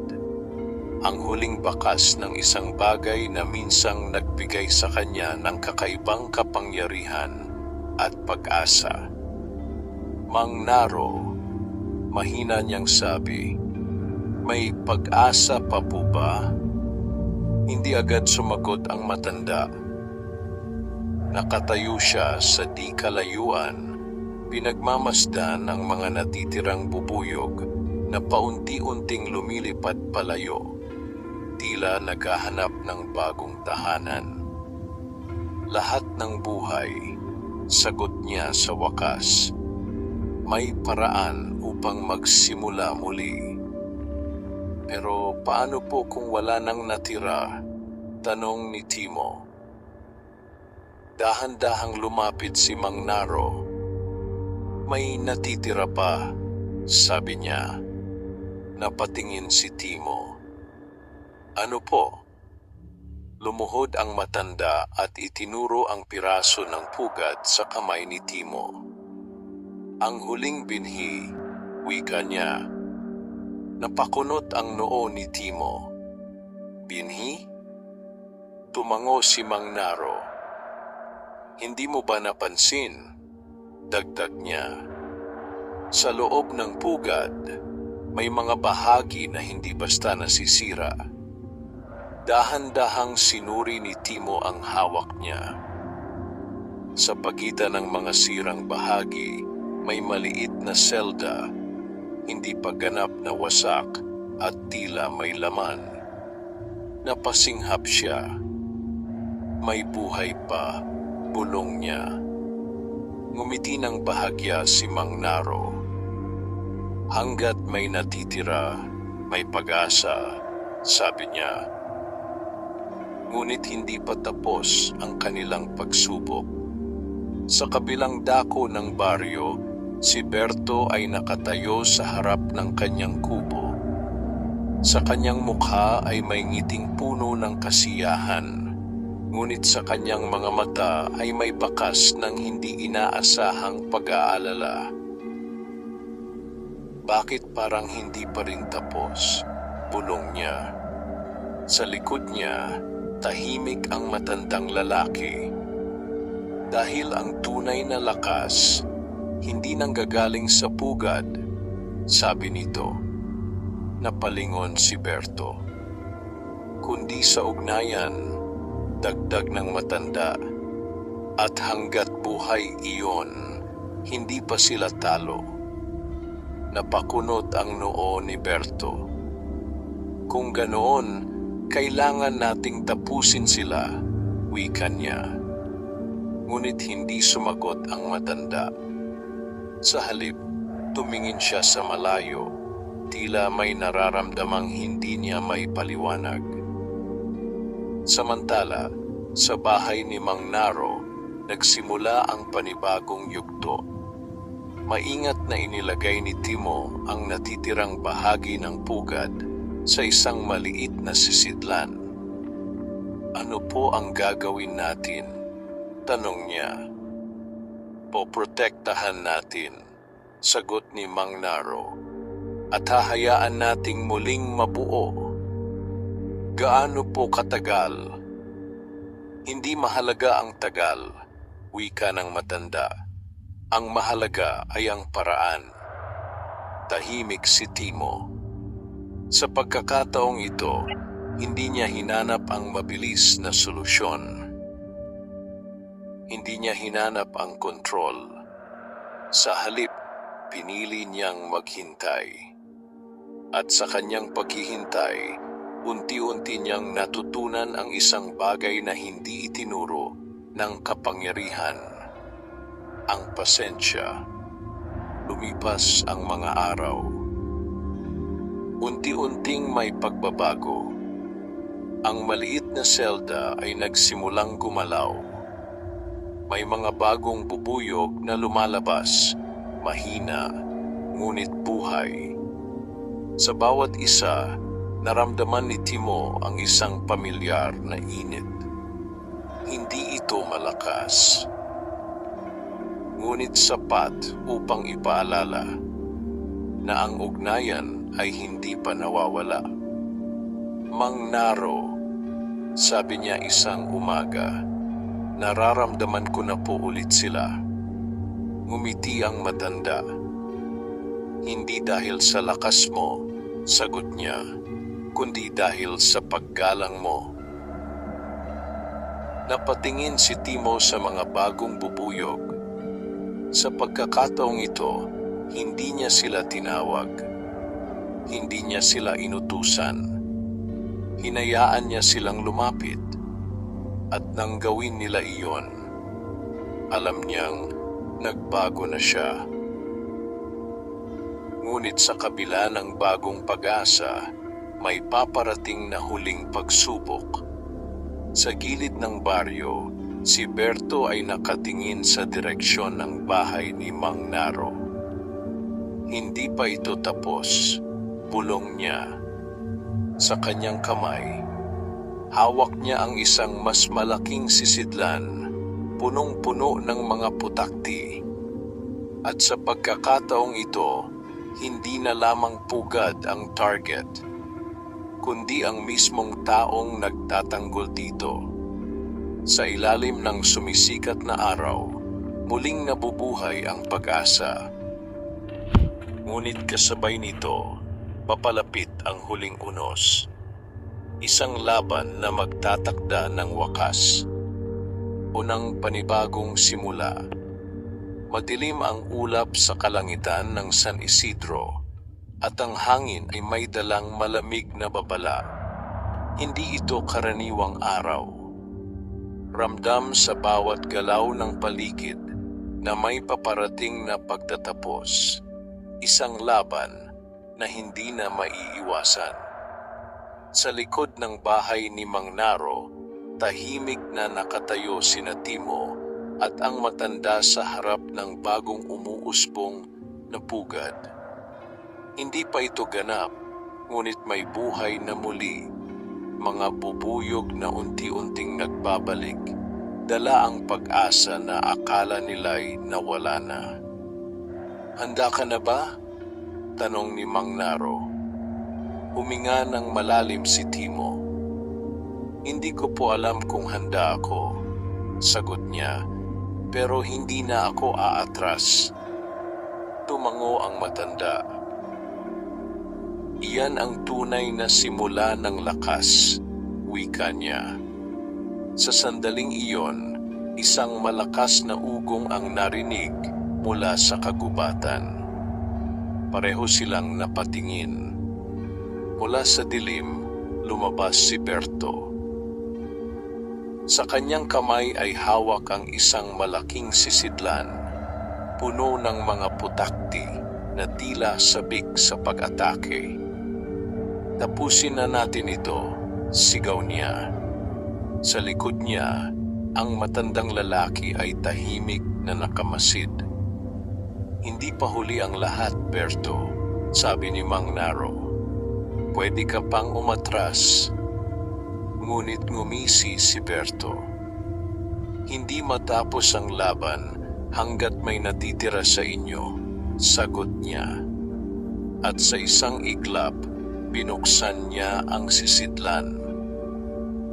ang huling bakas ng isang bagay na minsang nagbigay sa kanya ng kakaibang kapangyarihan at pag-asa. Mang Naro, mahina niyang sabi, "May pag-asa pa po ba?" Hindi agad sumagot ang matanda. Nakatayo siya sa di kalayuan, pinagmamasdan ang mga natitirang bubuyog na paunti-unting lumilipad palayo, tila naghahanap ng bagong tahanan. Lahat ng buhay, sagot niya sa wakas, may paraan upang magsimula muli. Pero paano po kung wala nang natira? Tanong ni Timo. Dahan-dahang lumapit si Mang Naro. May natitira pa, sabi niya. Napatingin si Timo. Ano po? Lumuhod ang matanda at itinuro ang piraso ng pugad sa kamay ni Timo. Ang huling binhi, wika niya. Napakunot ang noo ni Timo. Binhi? Tumango si Mang Naro. Hindi mo ba napansin? Dagdag niya. Sa loob ng pugad, may mga bahagi na hindi basta nasisira. Dahan-dahang sinuri ni Timo ang hawak niya. Sa pagitan ng mga sirang bahagi, may maliit na selda, hindi pa ganap na wasak at tila may laman. Napasinghap siya. May buhay pa, bulong niya. Ngumiti ng bahagya si Mang Naro. Hanggat may natitira, may pag-asa, sabi niya. Ngunit hindi pa tapos ang kanilang pagsubok. Sa kabilang dako ng baryo, si Berto ay nakatayo sa harap ng kanyang kubo. Sa kanyang mukha ay may ngiting puno ng kasiyahan, ngunit sa kanyang mga mata ay may bakas ng hindi inaasahang pag-aalala. Bakit parang hindi pa rin tapos? Bulong niya. Sa likod niya, tahimik ang matandang lalaki. Dahil ang tunay na lakas, hindi nanggagaling sa pugad, sabi nito. Napalingon si Berto. Kundi sa ugnayan, dagdag ng matanda. At hanggat buhay iyon, hindi pa sila talo. Napakunot ang noo ni Berto. Kung ganoon, kailangan nating tapusin sila, wika niya. Ngunit hindi sumagot ang matanda. Sa halip, tumingin siya sa malayo, tila may nararamdamang hindi niya may paliwanag. Samantala, sa bahay ni Mang Naro, nagsimula ang panibagong yugto. Maingat na inilagay ni Timo ang natitirang bahagi ng pugad sa isang maliit na sisidlan. Ano po ang gagawin natin? Tanong niya. Poprotektahan natin, sagot ni Mang Naro, at hahayaan nating muling mabuo. Gaano po katagal? Hindi mahalaga ang tagal, wika ng matanda. Ang mahalaga ay ang paraan. Tahimik si Timo. Sa pagkakataong ito, hindi niya hinanap ang mabilis na solusyon. Hindi niya hinanap ang kontrol. Sa halip, pinili niyang maghintay. At sa kanyang paghihintay, unti-unti niyang natutunan ang isang bagay na hindi itinuro ng kapangyarihan. Ang pasensya. Lumipas ang mga araw. Unti-unting may pagbabago. Ang maliit na selda ay nagsimulang gumalaw. May mga bagong bubuyog na lumalabas, mahina, ngunit buhay. Sa bawat isa, naramdaman ni Timo ang isang pamilyar na init. Hindi ito malakas, ngunit sapat upang ipaalala na ang ugnayan ay hindi pa nawawala. Mang Naro, sabi niya isang umaga, nararamdaman ko na po ulit sila. Ngumiti ang matanda. Hindi dahil sa lakas mo, sagot niya, kundi dahil sa paggalang mo. Napatingin si Timo sa mga bagong bubuyog. Sa pagkakataong ito, hindi niya sila tinawag. Hindi niya sila inutusan. Hinayaan niya silang lumapit. At nang gawin nila iyon, alam niyang nagbago na siya. Ngunit sa kabila ng bagong pag-asa, may paparating na huling pagsubok. Sa gilid ng baryo, si Berto ay nakatingin sa direksyon ng bahay ni Mang Naro. Hindi pa ito tapos, bulong niya. Sa kanyang kamay, hawak niya ang isang mas malaking sisidlan, punong-puno ng mga putakti. At sa pagkakataong ito, hindi na lamang pugad ang target, kundi ang mismong taong nagtatanggol dito. Sa ilalim ng sumisikat na araw, muling nabubuhay ang pag-asa. Ngunit kasabay nito, papalapit ang huling unos. Isang laban na magtatakda ng wakas. Unang panibagong simula. Madilim ang ulap sa kalangitan ng San Isidro at ang hangin ay may dalang malamig na babala. Hindi ito karaniwang araw. Ramdam sa bawat galaw ng paligid na may paparating na pagtatapos. Isang laban na hindi na maiiwasan. Sa likod ng bahay ni Mang Naro, tahimik na nakatayo sina Timo at ang matanda sa harap ng bagong umuusbong na pugad. Hindi pa ito ganap, ngunit may buhay na muli. Mga bubuyog na unti-unting nagbabalik, dala ang pag-asa na akala nila'y nawala na. Handa ka na ba? Tanong ni Mang Naro. Huminga ng malalim si Timo. Hindi ko po alam kung handa ako, sagot niya, pero hindi na ako aatras. Tumango ang matanda. Iyan ang tunay na simula ng lakas, wika niya. Sa sandaling iyon, isang malakas na ugong ang narinig mula sa kagubatan. Pareho silang napatingin. Mula sa dilim, lumabas si Berto. Sa kanyang kamay ay hawak ang isang malaking sisidlan, puno ng mga putakti na tila sabik sa pag-atake. Tapusin na natin ito, sigaw niya. Sa likod niya, ang matandang lalaki ay tahimik na nakamasid. Hindi pa huli ang lahat, Berto, sabi ni Mang Naro. Pwede ka pang umatras. Ngunit ngumisi si Berto. Hindi matapos ang laban hanggat may natitira sa inyo, sagot niya. At sa isang iglap, binuksan niya ang sisidlan.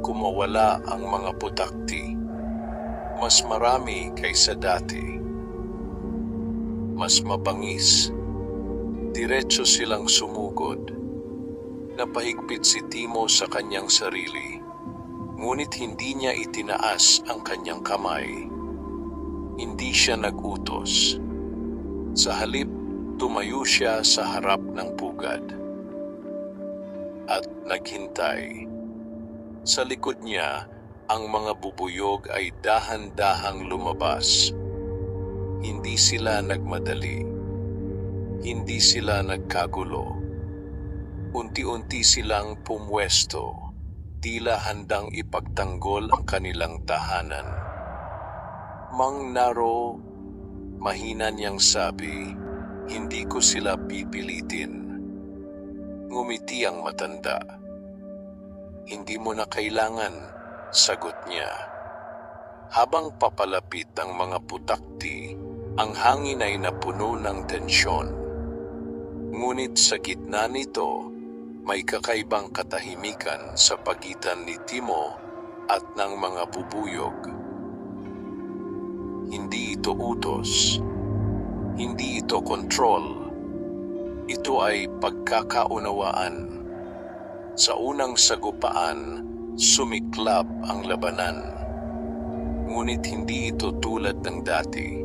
Kumawala ang mga putakti. Mas marami kaysa dati. Mas mabangis. Diretso silang sumugod. Napahigpit si Timo sa kanyang sarili, ngunit hindi niya itinaas ang kanyang kamay. Hindi siya nagutos. Sa halip, tumayo siya sa harap ng pugad at naghintay. Sa likod niya, ang mga bubuyog ay dahan-dahang lumabas. Hindi sila nagmadali. Hindi sila nagkagulo. Unti-unti silang pumwesto, tila handang ipagtanggol ang kanilang tahanan. Mang Naro, mahina niyang sabi, hindi ko sila pipilitin. Ngumiti ang matanda. Hindi mo na kailangan, sagot niya. Habang papalapit ang mga putakti, ang hangin ay napuno ng tensyon. Ngunit sa gitna nito, may kakaibang katahimikan sa pagitan ni Timo at ng mga bubuyog. Hindi ito utos. Hindi ito kontrol. Ito ay pagkakaunawaan. Sa unang sagupaan, sumiklab ang labanan. Ngunit hindi ito tulad ng dati.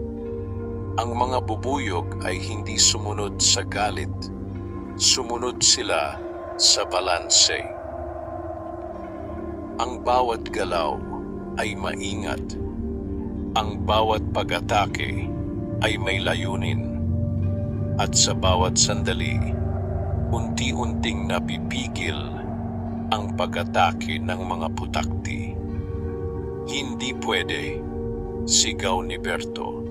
Ang mga bubuyog ay hindi sumunod sa galit. Sumunod sila sa balanse. Ang bawat galaw ay maingat. Ang bawat pag-atake ay may layunin. At sa bawat sandali, unti-unting napipigil ang pag-atake ng mga putakti. Hindi pwede, sigaw ni Berto.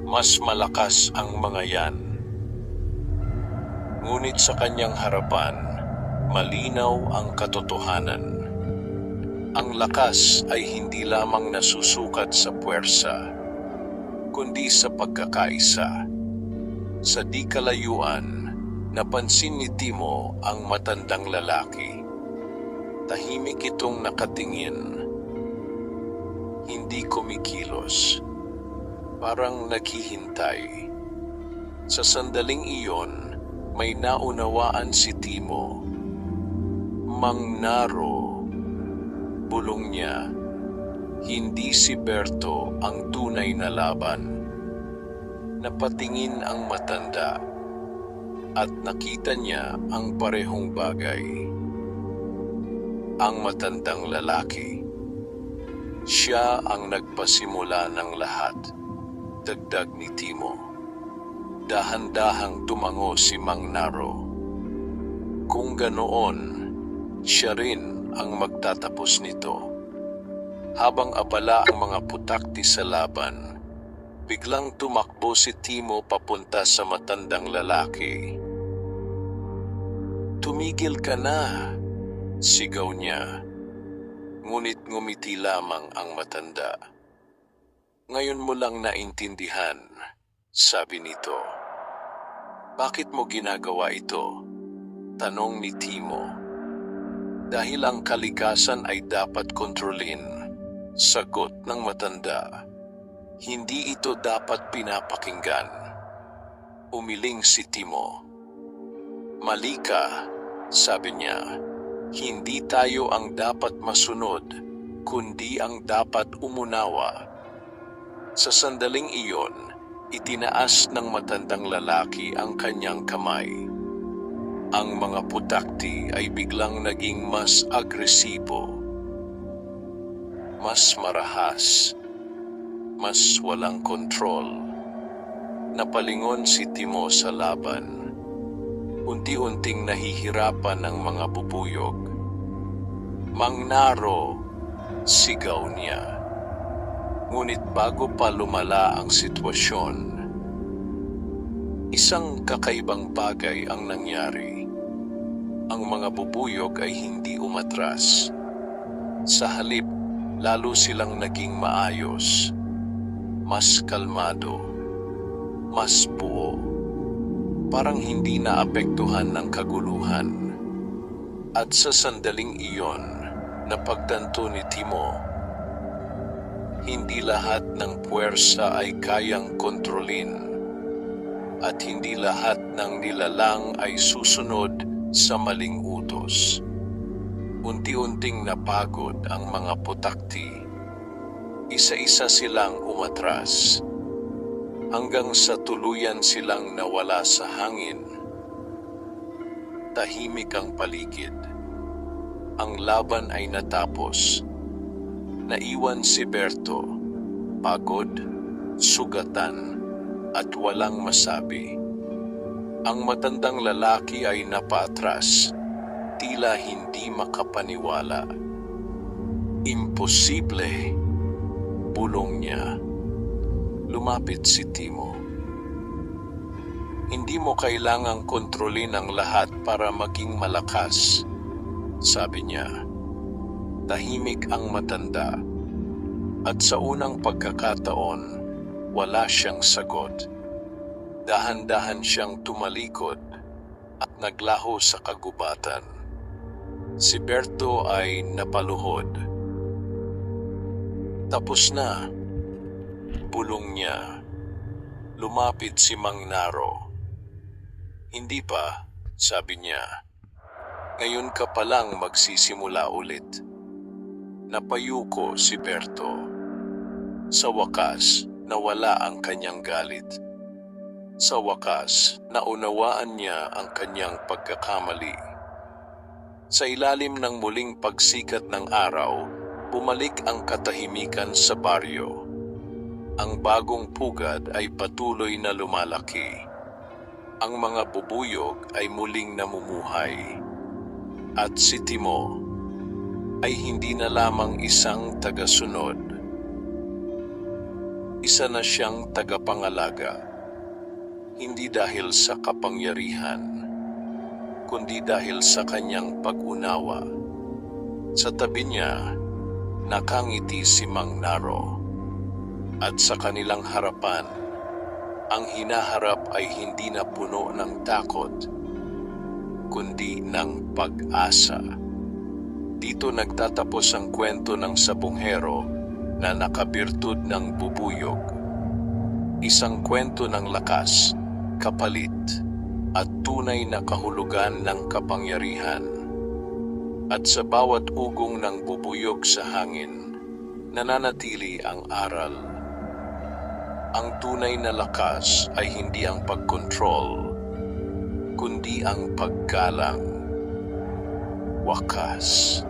Mas malakas ang mga yan. Ngunit sa kanyang harapan, malinaw ang katotohanan. Ang lakas ay hindi lamang nasusukat sa puwersa, kundi sa pagkakaisa. Sa di kalayuan, napansin ni Timo ang matandang lalaki. Tahimik itong nakatingin. Hindi kumikilos. Parang naghihintay. Sa sandaling iyon, may naunawaan si Timo. Mang Naro, bulong niya, hindi si Berto ang tunay na laban. Napatingin ang matanda at nakita niya ang parehong bagay. Ang matandang lalaki. Siya ang nagpasimula ng lahat, dagdag ni Timo. Dahan-dahang tumango si Mang Naro. Kung ganoon, siya rin ang magtatapos nito. Habang abala ang mga putakti sa laban, biglang tumakbo si Timo papunta sa matandang lalaki. Tumigil ka na, sigaw niya. Ngunit ngumiti lamang ang matanda. Ngayon mo lang naintindihan, sabi nito. Bakit mo ginagawa ito? Tanong ni Timo. Dahil ang kalikasan ay dapat kontrolin, sagot ng matanda. Hindi ito dapat pinapakinggan. Umiling si Timo. Mali ka, sabi niya. Hindi tayo ang dapat masunod, kundi ang dapat umunawa. Sa sandaling iyon, itinaas ng matandang lalaki ang kanyang kamay. Ang mga putakti ay biglang naging mas agresibo, mas marahas, mas walang kontrol. Napalingon si Timo sa laban. Unti-unting nahihirapan ang mga bubuyog. Mang Naro, sigaw niya. Ngunit bago pa lumala ang sitwasyon, isang kakaibang bagay ang nangyari. Ang mga bubuyog ay hindi umatras. Sa halip, lalo silang naging maayos, mas kalmado, mas buo. Parang hindi naapektuhan ng kaguluhan. At sa sandaling iyon, napagtanto ni Timo, hindi lahat ng puwersa ay kayang kontrolin. At hindi lahat ng nilalang ay susunod sa maling utos. Unti-unting napagod ang mga putakti. Isa-isa silang umatras, hanggang sa tuluyan silang nawala sa hangin. Tahimik ang paligid. Ang laban ay natapos. Naiwan si Berto, pagod, sugatan, at walang masabi. Ang matandang lalaki ay napaatras, tila hindi makapaniwala. Imposible, bulong niya. Lumapit si Timo. Hindi mo kailangang kontrolin ang lahat para maging malakas, sabi niya. Tahimik ang matanda, at sa unang pagkakataon, wala siyang sagot. Dahan-dahan siyang tumalikod at naglaho sa kagubatan. Si Berto ay napaluhod. Tapos na, bulong niya. Lumapit si Mang Naro. Hindi pa, sabi niya. Ngayon ka palang magsisimula ulit. Napayuko si Berto. Sa wakas, nawala ang kanyang galit. Sa wakas, naunawaan niya ang kanyang pagkakamali. Sa ilalim ng muling pagsikat ng araw, bumalik ang katahimikan sa baryo. Ang bagong pugad ay patuloy na lumalaki. Ang mga bubuyog ay muling namumuhay. At si Timo ay hindi na lamang isang tagasunod. Isa na siyang tagapangalaga. Hindi dahil sa kapangyarihan, kundi dahil sa kanyang pag-unawa. Sa tabi niya, nakangiti si Mang Naro. At sa kanilang harapan, ang hinaharap ay hindi na puno ng takot, kundi ng pag-asa. Dito nagtatapos ang kwento ng sabonghero na nakabirtud ng bubuyog. Isang kwento ng lakas, kapalit, at tunay na kahulugan ng kapangyarihan. At sa bawat ugong ng bubuyog sa hangin, nananatili ang aral. Ang tunay na lakas ay hindi ang pagkontrol, kundi ang paggalang. Wakas.